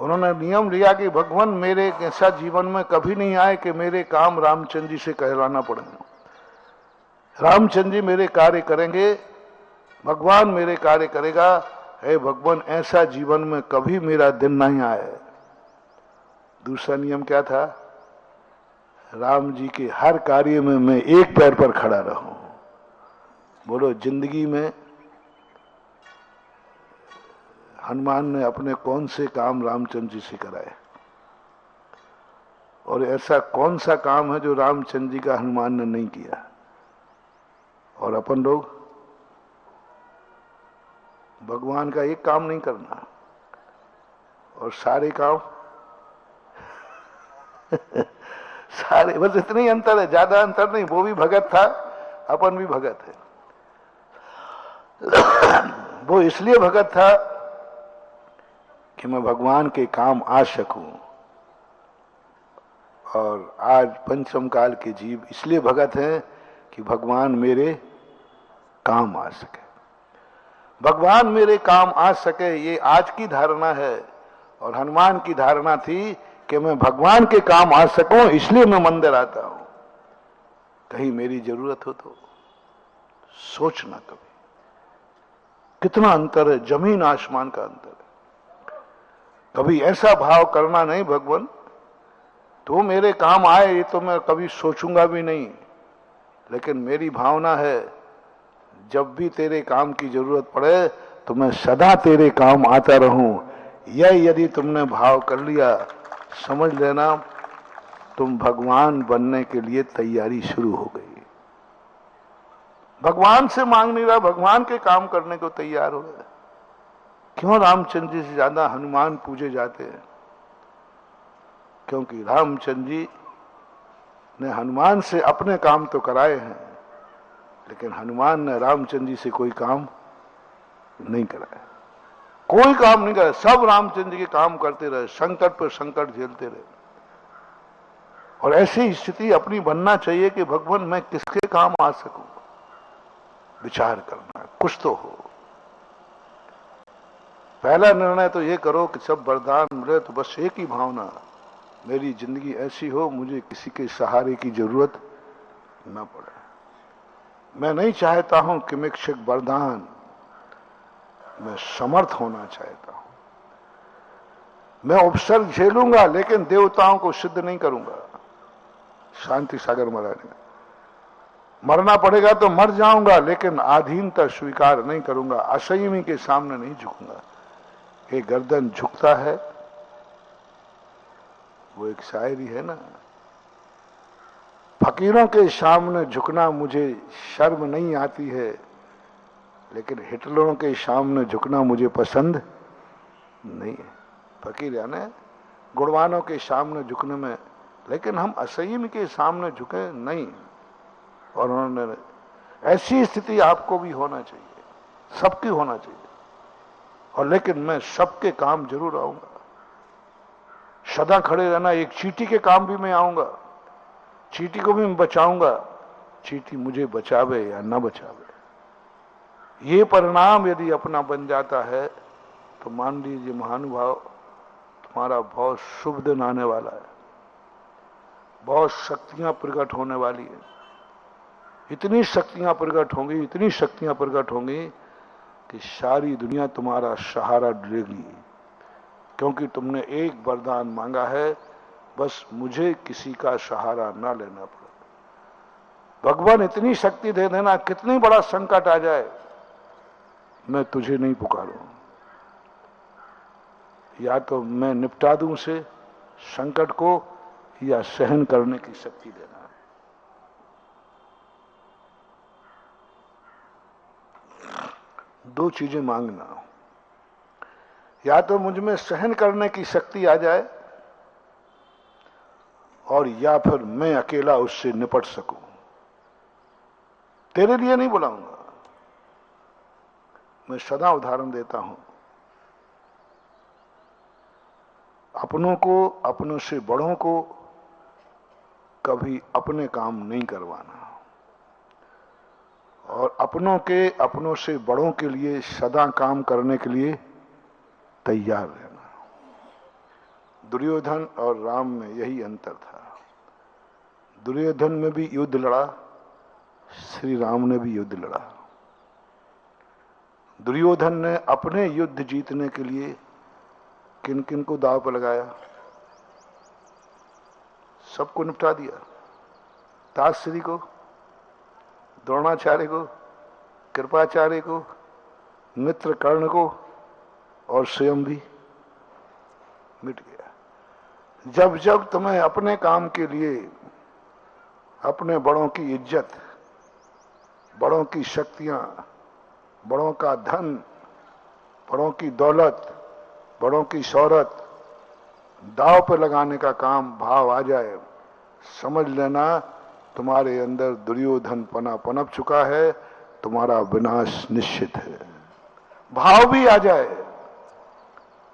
Speaker 5: उन्होंने नियम लिया कि भगवान मेरे ऐसा जीवन में कभी नहीं आए कि मेरे काम रामचंद्र जी से कहलाना पड़े। रामचंद्र जी मेरे कार्य करेंगे, भगवान मेरे कार्य करेगा। हे भगवान, ऐसा जीवन में कभी मेरा दिन नहीं आए। दूसरा नियम क्या था? राम जी के हर कार्य में मैं एक पैर पर खड़ा रहूं। बोलो, जिंदगी में हनुमान ने अपने कौन से काम रामचंद्र जी से कराए, और ऐसा कौन सा काम है जो रामचंद्र जी का हनुमान ने नहीं किया? और अपन लोग भगवान का एक काम नहीं करना और सारे काम सारे, बस इतना ही अंतर है, ज्यादा अंतर नहीं। वो भी भगत था, अपन भी भगत है। वो इसलिए भगत था कि मैं भगवान के काम आ सकूं, और आज पंचम काल के जीव इसलिए भगत हैं कि भगवान मेरे काम आ सके। भगवान मेरे काम आ सके, ये आज की धारणा है। और हनुमान की धारणा थी कि मैं भगवान के काम आ सकूं, इसलिए मैं मंदिर आता हूं। कहीं मेरी जरूरत हो तो सोचना कभी, कितना अंतर है, जमीन आसमान का अंतर है। कभी ऐसा भाव करना नहीं, भगवान तो मेरे काम आए, ये तो मैं कभी सोचूंगा भी नहीं, लेकिन मेरी भावना है जब भी तेरे काम की जरूरत पड़े तो मैं सदा तेरे काम आता रहूं। यह यदि तुमने भाव कर लिया, समझ लेना तुम भगवान बनने के लिए तैयारी शुरू हो गई। भगवान से मांग नहीं रहा, भगवान के काम करने को तैयार हो गया। क्यों रामचंद्र जी से ज्यादा हनुमान पूजे जाते हैं? क्योंकि रामचंद्र जी ने हनुमान से अपने काम तो कराए हैं, लेकिन हनुमान ने रामचंद्र जी से कोई काम नहीं कराया। कोई काम नहीं कराया, सब रामचंद्र जी के काम करते रहे, संकट पर संकट झेलते रहे। और ऐसी स्थिति अपनी बनना चाहिए कि भगवान मैं किसके काम आ सकूं। विचार करना, कुछ तो हो। पहला निर्णय तो ये करो कि सब वरदान मिले तो बस एक ही भावना, मेरी जिंदगी ऐसी हो मुझे किसी के सहारे की जरूरत न पड़े। मैं नहीं चाहता हूं कि किमिक्षिक वरदान, मैं समर्थ होना चाहता हूं। मैं उपसर्ग झेलूंगा लेकिन देवताओं को सिद्ध नहीं करूंगा। शांति सागर महाराज ने, मरना पड़ेगा तो मर जाऊंगा लेकिन अधीनता स्वीकार नहीं करूंगा, असंयमी के सामने नहीं झुकूंगा। ये गर्दन झुकता है, वो एक शायरी है ना, फकीरों के सामने झुकना मुझे शर्म नहीं आती है, लेकिन हिटलरों के सामने झुकना मुझे पसंद नहीं है। फकीर यानी गुणवानों के सामने झुकने में, लेकिन हम असंयमी के सामने झुके नहीं। और उन्होंने, ऐसी स्थिति आपको भी होना चाहिए, सबकी होना चाहिए। और लेकिन मैं सबके काम जरूर आऊंगा, सदा खड़े रहना। एक चींटी के काम भी मैं आऊंगा, चींटी को भी मैं बचाऊंगा, चींटी मुझे बचावे या न बचावे। ये परिणाम यदि अपना बन जाता है तो मान लीजिए महानुभाव, तुम्हारा बहुत शुभ दिन आने वाला है, बहुत शक्तियां प्रकट होने वाली है। इतनी शक्तियां प्रकट होंगी, इतनी शक्तियां प्रकट होंगी कि सारी दुनिया तुम्हारा सहारा डरेगी, क्योंकि तुमने एक वरदान मांगा है, बस मुझे किसी का सहारा ना लेना पड़े। भगवान इतनी शक्ति दे देना, कितनी बड़ा संकट आ जाए, मैं तुझे नहीं पुकारूं, या तो मैं निपटा दूं उसे संकट को, या सहन करने की शक्ति देना। दो चीजें मांगना, या तो मुझ में सहन करने की शक्ति आ जाए, और या फिर मैं अकेला उससे निपट सकूं। तेरे लिए नहीं बुलाऊंगा। मैं सदा उदाहरण देता हूं, अपनों को, अपनों से बड़ों को कभी अपने काम नहीं करवाना, और अपनों के, अपनों से बड़ों के लिए सदा काम करने के लिए तैयार रहना। दुर्योधन और राम में यही अंतर था। दुर्योधन में भी युद्ध लड़ा, श्री राम ने भी युद्ध लड़ा। दुर्योधन ने अपने युद्ध जीतने के लिए किन किन को दांव पर लगाया? सबको निपटा दिया। ताश्री को, द्रोणाचार्य को, कृपाचार्य को, मित्र कर्ण को, और स्वयं भी मिट गया। जब जब तुम्हें अपने काम के लिए अपने बड़ों की इज्जत, बड़ों की शक्तियां, बड़ों का धन, बड़ों की दौलत, बड़ों की शौहरत दांव पे लगाने का काम भाव आ जाए, समझ लेना तुम्हारे अंदर दुर्योधन पना पनप चुका है, तुम्हारा विनाश निश्चित है। भाव भी आ जाए,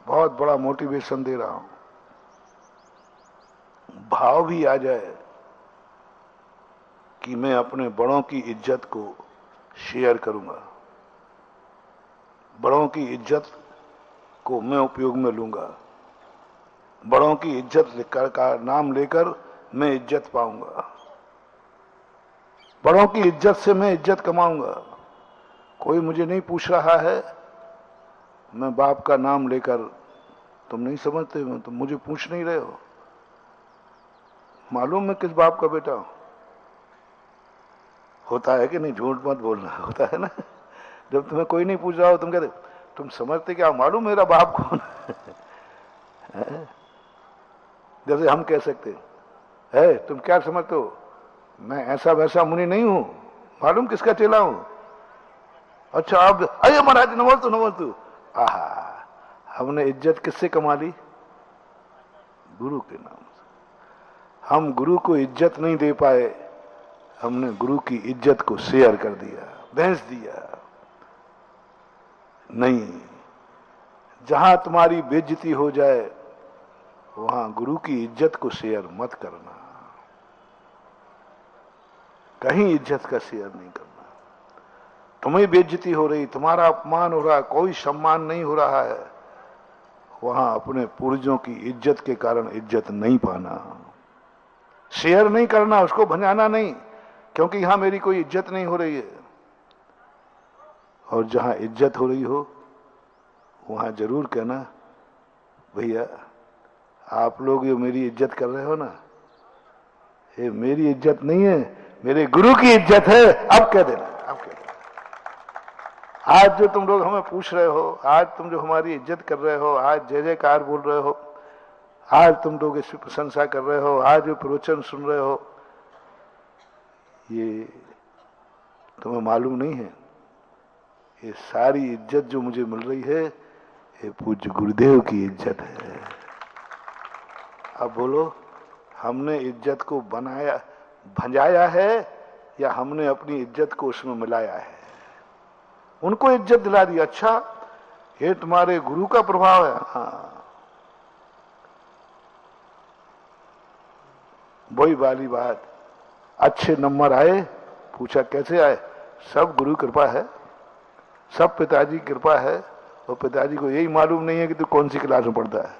Speaker 5: बहुत बड़ा मोटिवेशन दे रहा हूं, भाव भी आ जाए कि मैं अपने बड़ों की इज्जत को शेयर करूंगा, बड़ों की इज्जत को मैं उपयोग में लूंगा, बड़ों की इज्जत लेकर का नाम लेकर मैं इज्जत पाऊंगा, बड़ों की इज्जत से मैं इज्जत कमाऊंगा। कोई मुझे नहीं पूछ रहा है, मैं बाप का नाम लेकर, तुम नहीं समझते हो, तुम मुझे पूछ नहीं रहे हो, मालूम मैं किस बाप का बेटा हूं। होता है कि नहीं? झूठ मत बोलना, होता है ना। जब तुम्हें कोई नहीं पूछ रहा हो, तुम कहते तुम समझते क्या, मालूम मेरा बाप कौन है? जैसे हम कह सकते है, तुम क्या समझते हो, मैं ऐसा वैसा मुनि नहीं हूं, मालूम किसका चेला हूं। अच्छा अब अरे महाराज नमोस्तु तू, आहा, हमने इज्जत किससे कमा ली? गुरु के नाम से। हम गुरु को इज्जत नहीं दे पाए, हमने गुरु की इज्जत को शेयर कर दिया, बेच दिया। नहीं, जहां तुम्हारी बेइज्जती हो जाए वहां गुरु की इज्जत को शेयर मत करना, कहीं इज्जत का शेयर नहीं करना। तुम्हें बेइज्जती हो रही, तुम्हारा अपमान हो रहा, कोई सम्मान नहीं हो रहा है, वहां अपने पूर्वजों की इज्जत के कारण इज्जत नहीं पाना, शेयर नहीं करना, उसको भंजाना नहीं। क्योंकि यहां मेरी कोई इज्जत नहीं हो रही है। और जहां इज्जत हो रही हो वहां जरूर कहना, भैया आप लोग ये मेरी इज्जत कर रहे हो ना, ये मेरी इज्जत नहीं है, मेरे गुरु की इज्जत है। अब कह देना, अब कह देना। आज जो तुम लोग हमें पूछ रहे हो, आज तुम जो हमारी इज्जत कर रहे हो, आज जय जयकार बोल रहे हो, आज तुम लोग इसकी प्रशंसा कर रहे हो, आज जो प्रवचन सुन रहे हो, ये तुम्हें मालूम नहीं है, ये सारी इज्जत जो मुझे मिल रही है ये पूज्य गुरुदेव की इज्जत है। अब बोलो, हमने इज्जत को बनाया भंजाया है या हमने अपनी इज्जत को उसमें मिलाया है? उनको इज्जत दिला दी, अच्छा ये तुम्हारे गुरु का प्रभाव है। हाँ, वही वाली बात, अच्छे नंबर आए, पूछा कैसे आए, सब गुरु कृपा है, सब पिताजी की कृपा है। और पिताजी को यही मालूम नहीं है कि तू कौन सी क्लास में पढ़ता है।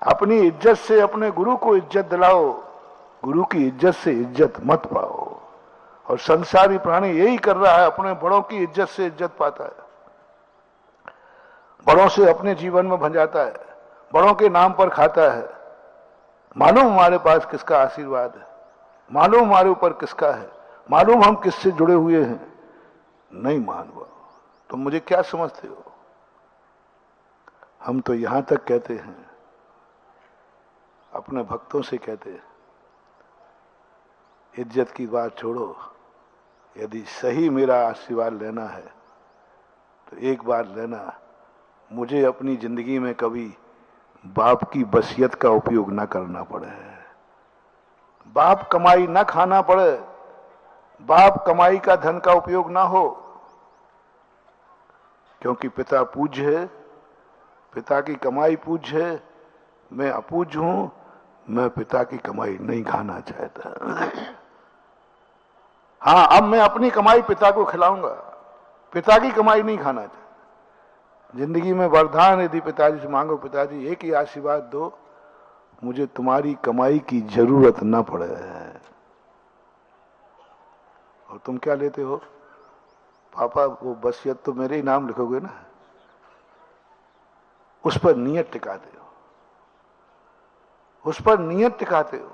Speaker 5: अपनी इज्जत से अपने गुरु को इज्जत दिलाओ, गुरु की इज्जत से इज्जत मत पाओ। और संसारी प्राणी यही कर रहा है, अपने बड़ों की इज्जत से इज्जत पाता है, बड़ों से अपने जीवन में भंजाता है, बड़ों के नाम पर खाता है। मालूम हमारे पास किसका आशीर्वाद है, मालूम हमारे ऊपर किसका है, मालूम हम किससे जुड़े हुए हैं। नहीं मालूम तो मुझे क्या समझते हो? हम तो यहां तक कहते हैं, अपने भक्तों से कहते हैं, इज्जत की बात छोड़ो, यदि सही मेरा आशीर्वाद लेना है तो एक बार लेना, मुझे अपनी जिंदगी में कभी बाप की वसीयत का उपयोग न करना पड़े, बाप कमाई न खाना पड़े, बाप कमाई का धन का उपयोग ना हो। क्योंकि पिता पूज्य है, पिता की कमाई पूज्य है, मैं अपूज्य हूं, मैं पिता की कमाई नहीं खाना चाहता। हाँ, अब मैं अपनी कमाई पिता को खिलाऊंगा, पिता की कमाई नहीं खाना चाहता। जिंदगी में वरदान यदि पिताजी से मांगो, पिताजी एक ही आशीर्वाद दो, मुझे तुम्हारी कमाई की जरूरत न पड़े। और तुम क्या लेते हो? पापा वो वसीयत तो मेरे ही नाम लिखोगे ना, उस पर नियत टिकाते हो, उस पर नियत टिकाते हो।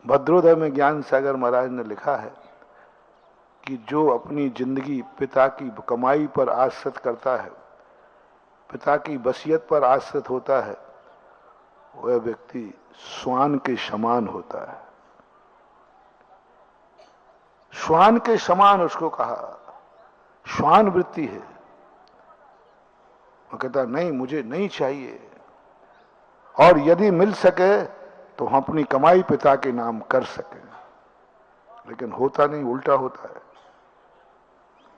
Speaker 5: भद्रोदय में ज्ञान सागर महाराज ने लिखा है कि जो अपनी जिंदगी पिता की कमाई पर आश्रित करता है, पिता की वसीयत पर आश्रित होता है, वह व्यक्ति श्वान के समान होता है। श्वान के समान उसको कहा, श्वान वृत्ति है। वो कहता नहीं, मुझे नहीं चाहिए, और यदि मिल सके तो हम अपनी कमाई पिता के नाम कर सके। लेकिन होता नहीं, उल्टा होता है।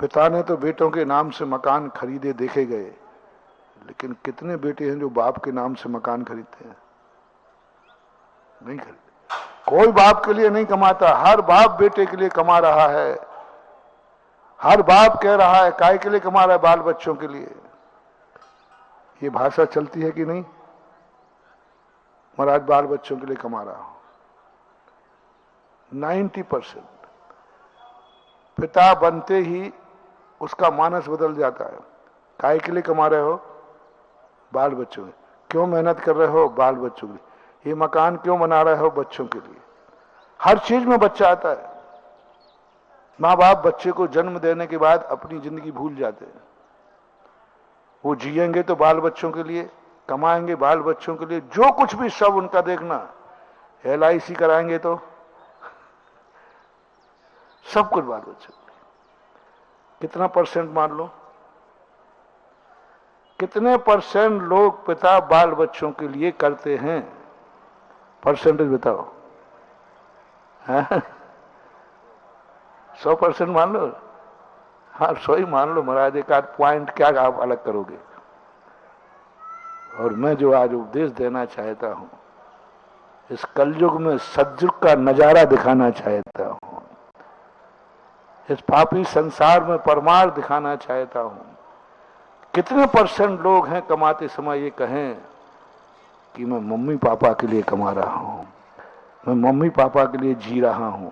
Speaker 5: पिता ने तो बेटों के नाम से मकान खरीदे देखे गए, लेकिन कितने बेटे हैं जो बाप के नाम से मकान खरीदते हैं? नहीं खरीदते। कोई बाप के लिए नहीं कमाता, हर बाप बेटे के लिए कमा रहा है। हर बाप कह रहा है, काय के लिए कमा रहा है? बाल बच्चों के लिए। ये भाषा चलती है कि नहीं? महाराज बाल बच्चों के लिए कमा रहा हूं। 90% पिता बनते ही उसका मानस बदल जाता है। काय के लिए कमा रहे हो? बाल बच्चों के। क्यों मेहनत कर रहे हो? बाल बच्चों के लिए। ये मकान क्यों बना रहे हो? बच्चों के लिए। हर चीज में बच्चा आता है। माँ बाप बच्चे को जन्म देने के बाद अपनी जिंदगी भूल जाते हैं। वो जिएंगे तो बाल बच्चों के लिए, कमाएंगे बाल बच्चों के लिए, जो कुछ भी सब उनका देखना। LIC कराएंगे तो सब कुछ बाल बच्चों के लिए। कितना परसेंट मान लो, कितने परसेंट लोग पिता बाल बच्चों के लिए करते हैं? परसेंटेज बताओ। 100% मान लो। हाँ, 100 ही मान लो महाराज, एक आध पॉइंट क्या आप अलग करोगे। और मैं जो आज उपदेश देना चाहता हूं, इस कलयुग में सतयुग का नजारा दिखाना चाहता हूं, इस पापी संसार में परमार्थ दिखाना चाहता हूं। कितने परसेंट लोग हैं कमाते समय ये कहें कि मैं मम्मी पापा के लिए कमा रहा हूं,
Speaker 3: मैं मम्मी पापा के लिए जी रहा हूं,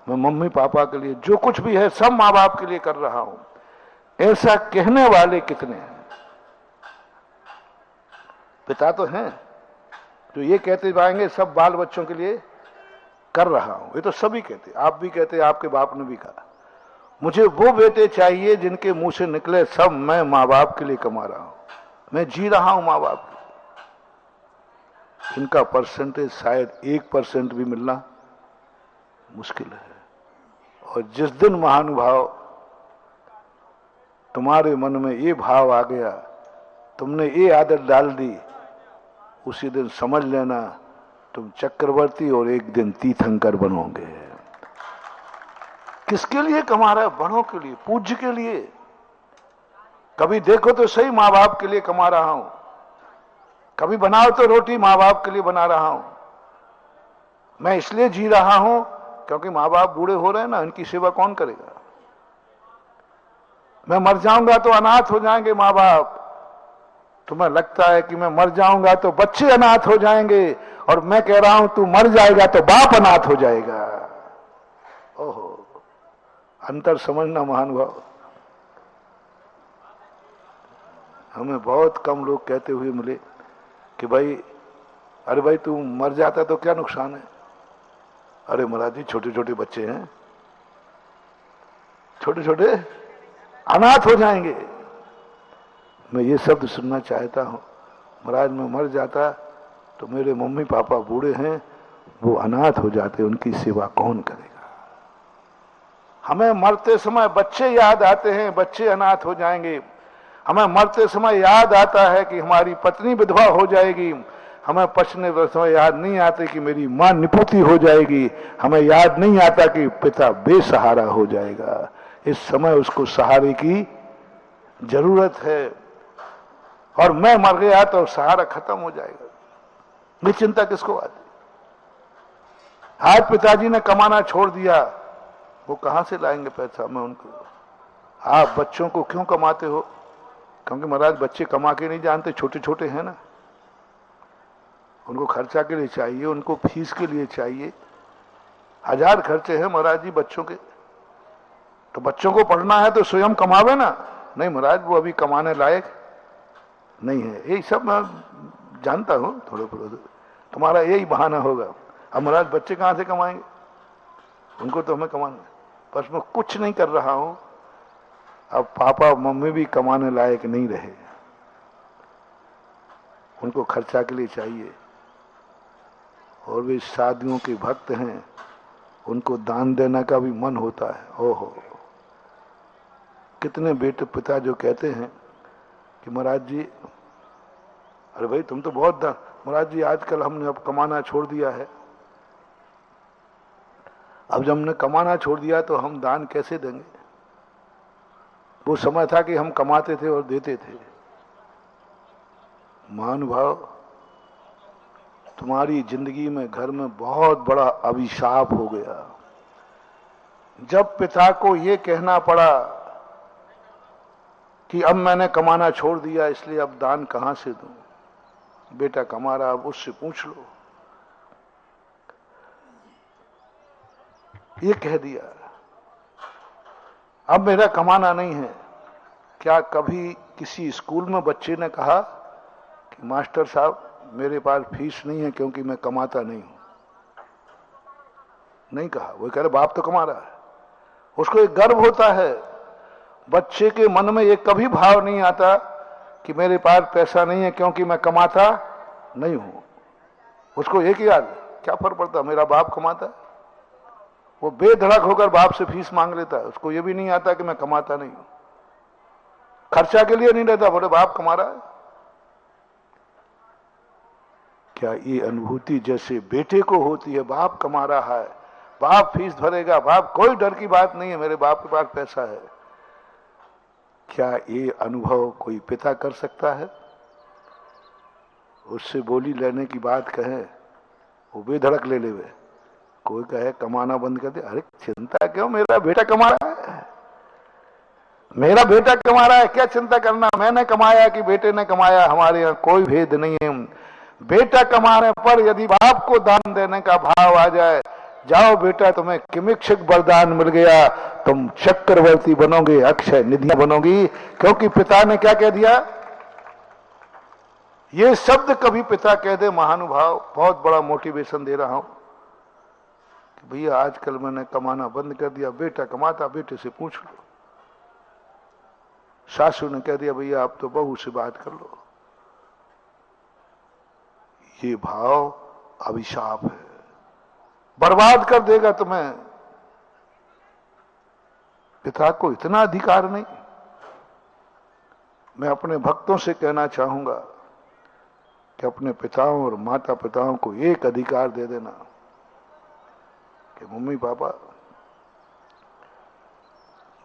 Speaker 3: मैं मम्मी पापा के लिए जो कुछ भी है सब माँ बाप के लिए कर रहा हूं, ऐसा कहने वाले कितने हैं? पिता तो हैं जो ये कहते जाएंगे सब बाल बच्चों के लिए कर रहा हूं, ये तो सभी कहते, आप भी कहते, आपके बाप ने भी कहा। मुझे वो बेटे चाहिए जिनके मुंह से निकले सब मैं माँ बाप के लिए कमा रहा हूं, मैं जी रहा हूं माँ बाप के लिए। इनका परसेंटेज शायद 1% भी मिलना मुश्किल है। और जिस दिन महानुभाव तुम्हारे मन में ये भाव आ गया, तुमने ये आदत डाल दी, उसी दिन समझ लेना तुम चक्रवर्ती और एक दिन तीर्थंकर बनोगे। किसके लिए कमा रहा है? बड़ों के लिए, पूज्य के लिए। कभी देखो तो सही माँ बाप के लिए कमा रहा हूं, कभी बनाओ तो रोटी माँ बाप के लिए बना रहा हूं। मैं इसलिए जी रहा हूं क्योंकि माँ बाप बूढ़े हो रहे हैं ना, इनकी सेवा कौन करेगा? मैं मर जाऊंगा तो अनाथ हो जाएंगे माँ बाप। तुम्हें लगता है कि मैं मर जाऊंगा तो बच्चे अनाथ हो जाएंगे, और मैं कह रहा हूं तू मर जाएगा तो बाप अनाथ हो जाएगा। ओहो, अंतर समझना महानुभाव। हमें बहुत कम लोग कहते हुए मिले कि भाई, अरे भाई तू मर जाता तो क्या नुकसान है? अरे महाराज जी छोटे छोटे बच्चे हैं, छोटे छोटे अनाथ हो जाएंगे। मैं ये शब्द सुनना चाहता हूं, महाराज मैं मर जाता तो मेरे मम्मी पापा बूढ़े हैं, वो अनाथ हो जाते, उनकी सेवा कौन करेगा? हमें मरते समय बच्चे याद आते हैं, बच्चे अनाथ हो जाएंगे। हमें मरते समय याद आता है कि हमारी पत्नी विधवा हो जाएगी। हमें पछने समय याद नहीं आते कि मेरी मां निपुती हो जाएगी। हमें याद नहीं आता कि पिता बेसहारा हो जाएगा। इस समय उसको सहारे की जरूरत है, और मैं मर गया तो सहारा खत्म हो जाएगा। ये चिंता किसको आती? आज पिताजी ने कमाना छोड़ दिया, वो कहां से लाएंगे पैसा? मैं उनको, आप बच्चों को क्यों कमाते हो? क्योंकि महाराज बच्चे कमा के नहीं जानते, छोटे छोटे हैं ना, उनको खर्चा के लिए चाहिए, उनको फीस के लिए चाहिए। 1000 खर्चे हैं महाराज जी बच्चों के। तो बच्चों को पढ़ना है तो स्वयं कमावे ना। नहीं महाराज वो अभी कमाने लायक नहीं है। यही सब मैं जानता हूं, थोड़े थोड़े तुम्हारा यही बहाना होगा। अब महाराज बच्चे कहां से कमाएंगे? उनको तो हमें कमाना है। बस मैं कुछ नहीं कर रहा हूं। अब पापा मम्मी भी कमाने लायक नहीं रहे, उनको खर्चा के लिए चाहिए। और वे शादियों के भक्त हैं, उनको दान देने का भी मन होता है। ओहो, कितने बेटे पिता जो कहते हैं कि महाराज जी, अरे भाई तुम तो बहुत दान, महाराज जी आजकल हमने अब कमाना छोड़ दिया है। अब जब हमने कमाना छोड़ दिया तो हम दान कैसे देंगे? वो समय था कि हम कमाते थे और देते थे। महानुभाव, तुम्हारी जिंदगी में घर में बहुत बड़ा अभिशाप हो गया। जब पिता को ये कहना पड़ा कि अब मैंने कमाना छोड़ दिया, इसलिए अब दान कहां से दूं? बेटा कमा रहा, अब उससे पूछ लो। ये कह दिया अब मेरा कमाना नहीं है। क्या कभी किसी स्कूल में बच्चे ने कहा कि मास्टर साहब मेरे पास फीस नहीं है क्योंकि मैं कमाता नहीं हूं? नहीं कहा। वो कह रहे बाप तो कमा रहा है, उसको एक गर्व होता है। बच्चे के मन में ये कभी भाव नहीं आता कि मेरे पास पैसा नहीं है क्योंकि मैं कमाता नहीं हूं। उसको एक ही याद, क्या फर्क पड़ता, मेरा बाप कमाता है। वो बेधड़क होकर बाप से फीस मांग लेता है। उसको ये भी नहीं आता कि मैं कमाता नहीं हूं। खर्चा के लिए नहीं रहता, बोले बाप कमा रहा है। क्या ये अनुभूति जैसे बेटे को होती है, बाप कमा रहा है, बाप फीस भरेगा, बाप, कोई डर की बात नहीं है, मेरे बाप के पास पैसा है। क्या ये अनुभव कोई पिता कर सकता है? उससे बोली लेने की बात कहे, वो बेधड़क ले लेवे। कोई कहे कमाना बंद कर दे, अरे चिंता क्यों, मेरा बेटा कमा रहा है, मेरा बेटा कमा रहा है, क्या चिंता करना। मैंने कमाया कि बेटे ने कमाया, हमारे यहाँ कोई भेद नहीं है।
Speaker 2: बेटा कमाने पर यदि बाप को दान देने का भाव आ जाए, जाओ बेटा तुम्हें किमिक्षक वरदान मिल गया, तुम चक्रवर्ती बनोगे, अक्षय निधियां बनोगी। क्योंकि पिता ने क्या कह दिया, ये शब्द कभी पिता कह दे महानुभाव, बहुत बड़ा मोटिवेशन दे रहा हूं कि भैया आजकल मैंने कमाना बंद कर दिया, बेटा कमाता, बेटे से पूछ लो। सासू ने कह दिया भैया आप तो बहू से बात कर लो। ये भाव अभिशाप है, बर्बाद कर देगा तुम्हें। पिता को इतना अधिकार नहीं। मैं अपने भक्तों से कहना चाहूंगा कि अपने पिताओं और माता पिताओं को एक अधिकार दे देना कि मम्मी पापा,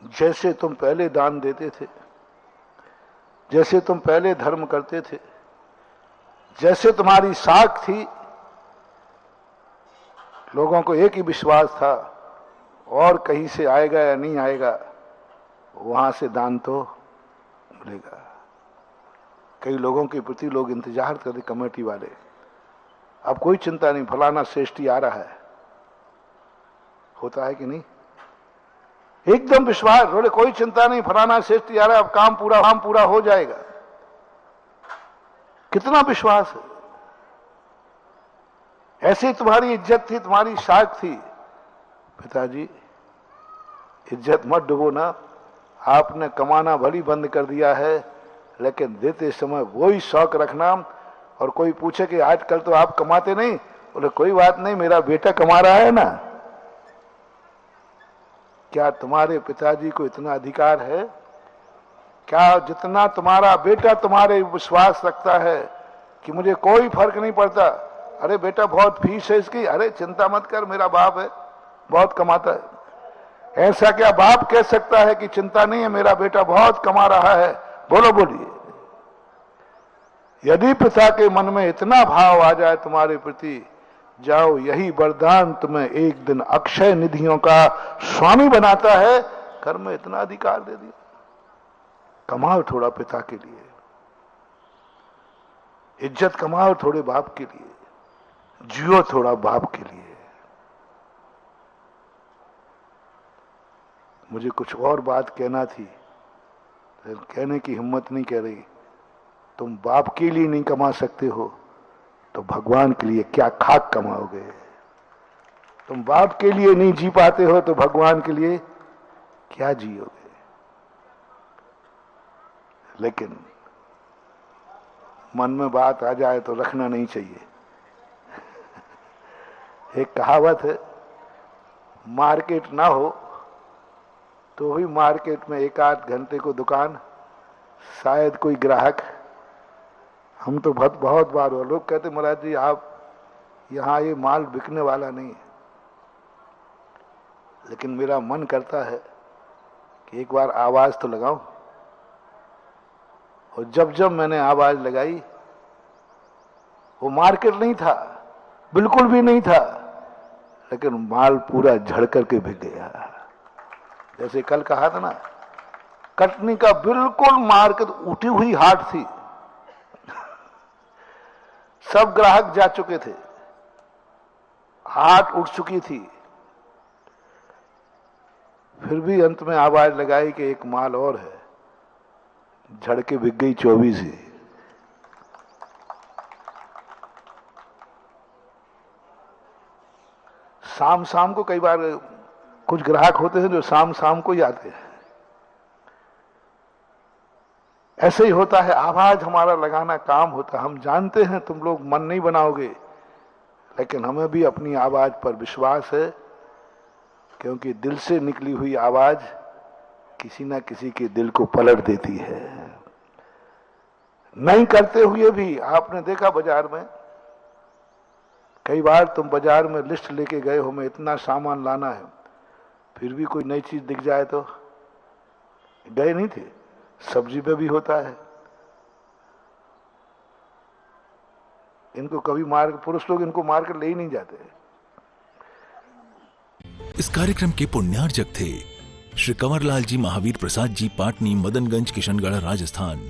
Speaker 2: जैसे तुम पहले दान देते थे, जैसे तुम पहले धर्म करते थे, जैसे तुम्हारी साख थी, लोगों को एक ही विश्वास था और कहीं से आएगा या नहीं आएगा, वहां से दान तो मिलेगा। कई लोगों के प्रति लोग इंतजार करते, कमेटी वाले, अब कोई चिंता नहीं, फलाना श्रेष्ठी आ रहा है, होता है कि नहीं? एकदम विश्वास, बोले कोई चिंता नहीं, फलाना श्रेष्ठी आ रहा है, अब काम पूरा हो जाएगा। कितना विश्वास है। ऐसी तुम्हारी इज्जत थी, तुम्हारी साख थी। पिताजी इज्जत मत डुबो ना, आपने कमाना भली बंद कर दिया है, लेकिन देते समय वही शौक रखना। और कोई पूछे कि आजकल तो आप कमाते नहीं, बोले कोई बात नहीं, मेरा बेटा कमा रहा है ना। क्या तुम्हारे पिताजी को इतना अधिकार है? क्या जितना तुम्हारा बेटा तुम्हारे विश्वास रखता है कि मुझे कोई फर्क नहीं पड़ता, अरे बेटा बहुत फीस है इसकी, अरे चिंता मत कर, मेरा बाप है, बहुत कमाता है। ऐसा क्या बाप कह सकता है कि चिंता नहीं है, मेरा बेटा बहुत कमा रहा है? बोलो बोलिए। यदि पिता के मन में इतना भाव आ जाए तुम्हारे प्रति, जाओ, यही वरदान तुम्हें एक दिन अक्षय निधियों का स्वामी बनाता है। घर में इतना अधिकार दे दिया। कमाओ थोड़ा पिता के लिए, इज्जत कमाओ थोड़े बाप के लिए, जियो थोड़ा बाप के लिए। मुझे कुछ और बात कहना थी, कहने की हिम्मत नहीं कह रही। तुम बाप के लिए नहीं कमा सकते हो तो भगवान के लिए क्या खाक कमाओगे? तुम बाप के लिए नहीं जी पाते हो तो भगवान के लिए क्या जियोगे? लेकिन मन में बात आ जाए तो रखना नहीं चाहिए। एक कहावत है, मार्केट ना हो तो भी मार्केट में एक आध घंटे को दुकान, शायद कोई ग्राहक। हम तो बहुत बार हो, लोग कहते महाराज जी आप यहाँ ये माल बिकने वाला नहीं है, लेकिन मेरा मन करता है कि एक बार आवाज तो लगाऊं। और जब मैंने आवाज लगाई, वो मार्केट नहीं था, बिल्कुल भी नहीं था, लेकिन माल पूरा झड़ करके बिक गया। जैसे कल कहा था ना, कटनी का बिल्कुल मार्केट उठी हुई हाट थी, सब ग्राहक जा चुके थे, हाट उठ चुकी थी, फिर भी अंत में आवाज लगाई कि एक माल और है, झड़ के बिक गई 24 ही। शाम को कई बार कुछ ग्राहक होते हैं जो शाम को ही आते हैं। ऐसे ही होता है, आवाज हमारा लगाना काम होता है। हम जानते हैं तुम लोग मन नहीं बनाओगे, लेकिन हमें भी अपनी आवाज पर विश्वास है, क्योंकि दिल से निकली हुई आवाज किसी ना किसी के दिल को पलट देती है। नहीं करते हुए भी आपने देखा बाजार में, कई बार तुम बाजार में लिस्ट लेके गए हो, मैं इतना सामान लाना है, फिर भी कोई नई चीज दिख जाए तो गए नहीं थे। सब्जी पे भी होता है। इनको कभी पुरुष लोग इनको मार कर ले ही नहीं जाते।
Speaker 1: इस कार्यक्रम के पुण्यार्जक थे श्री कंवरलाल जी महावीर प्रसाद जी, पाटनी, मदनगंज, किशनगढ़, राजस्थान।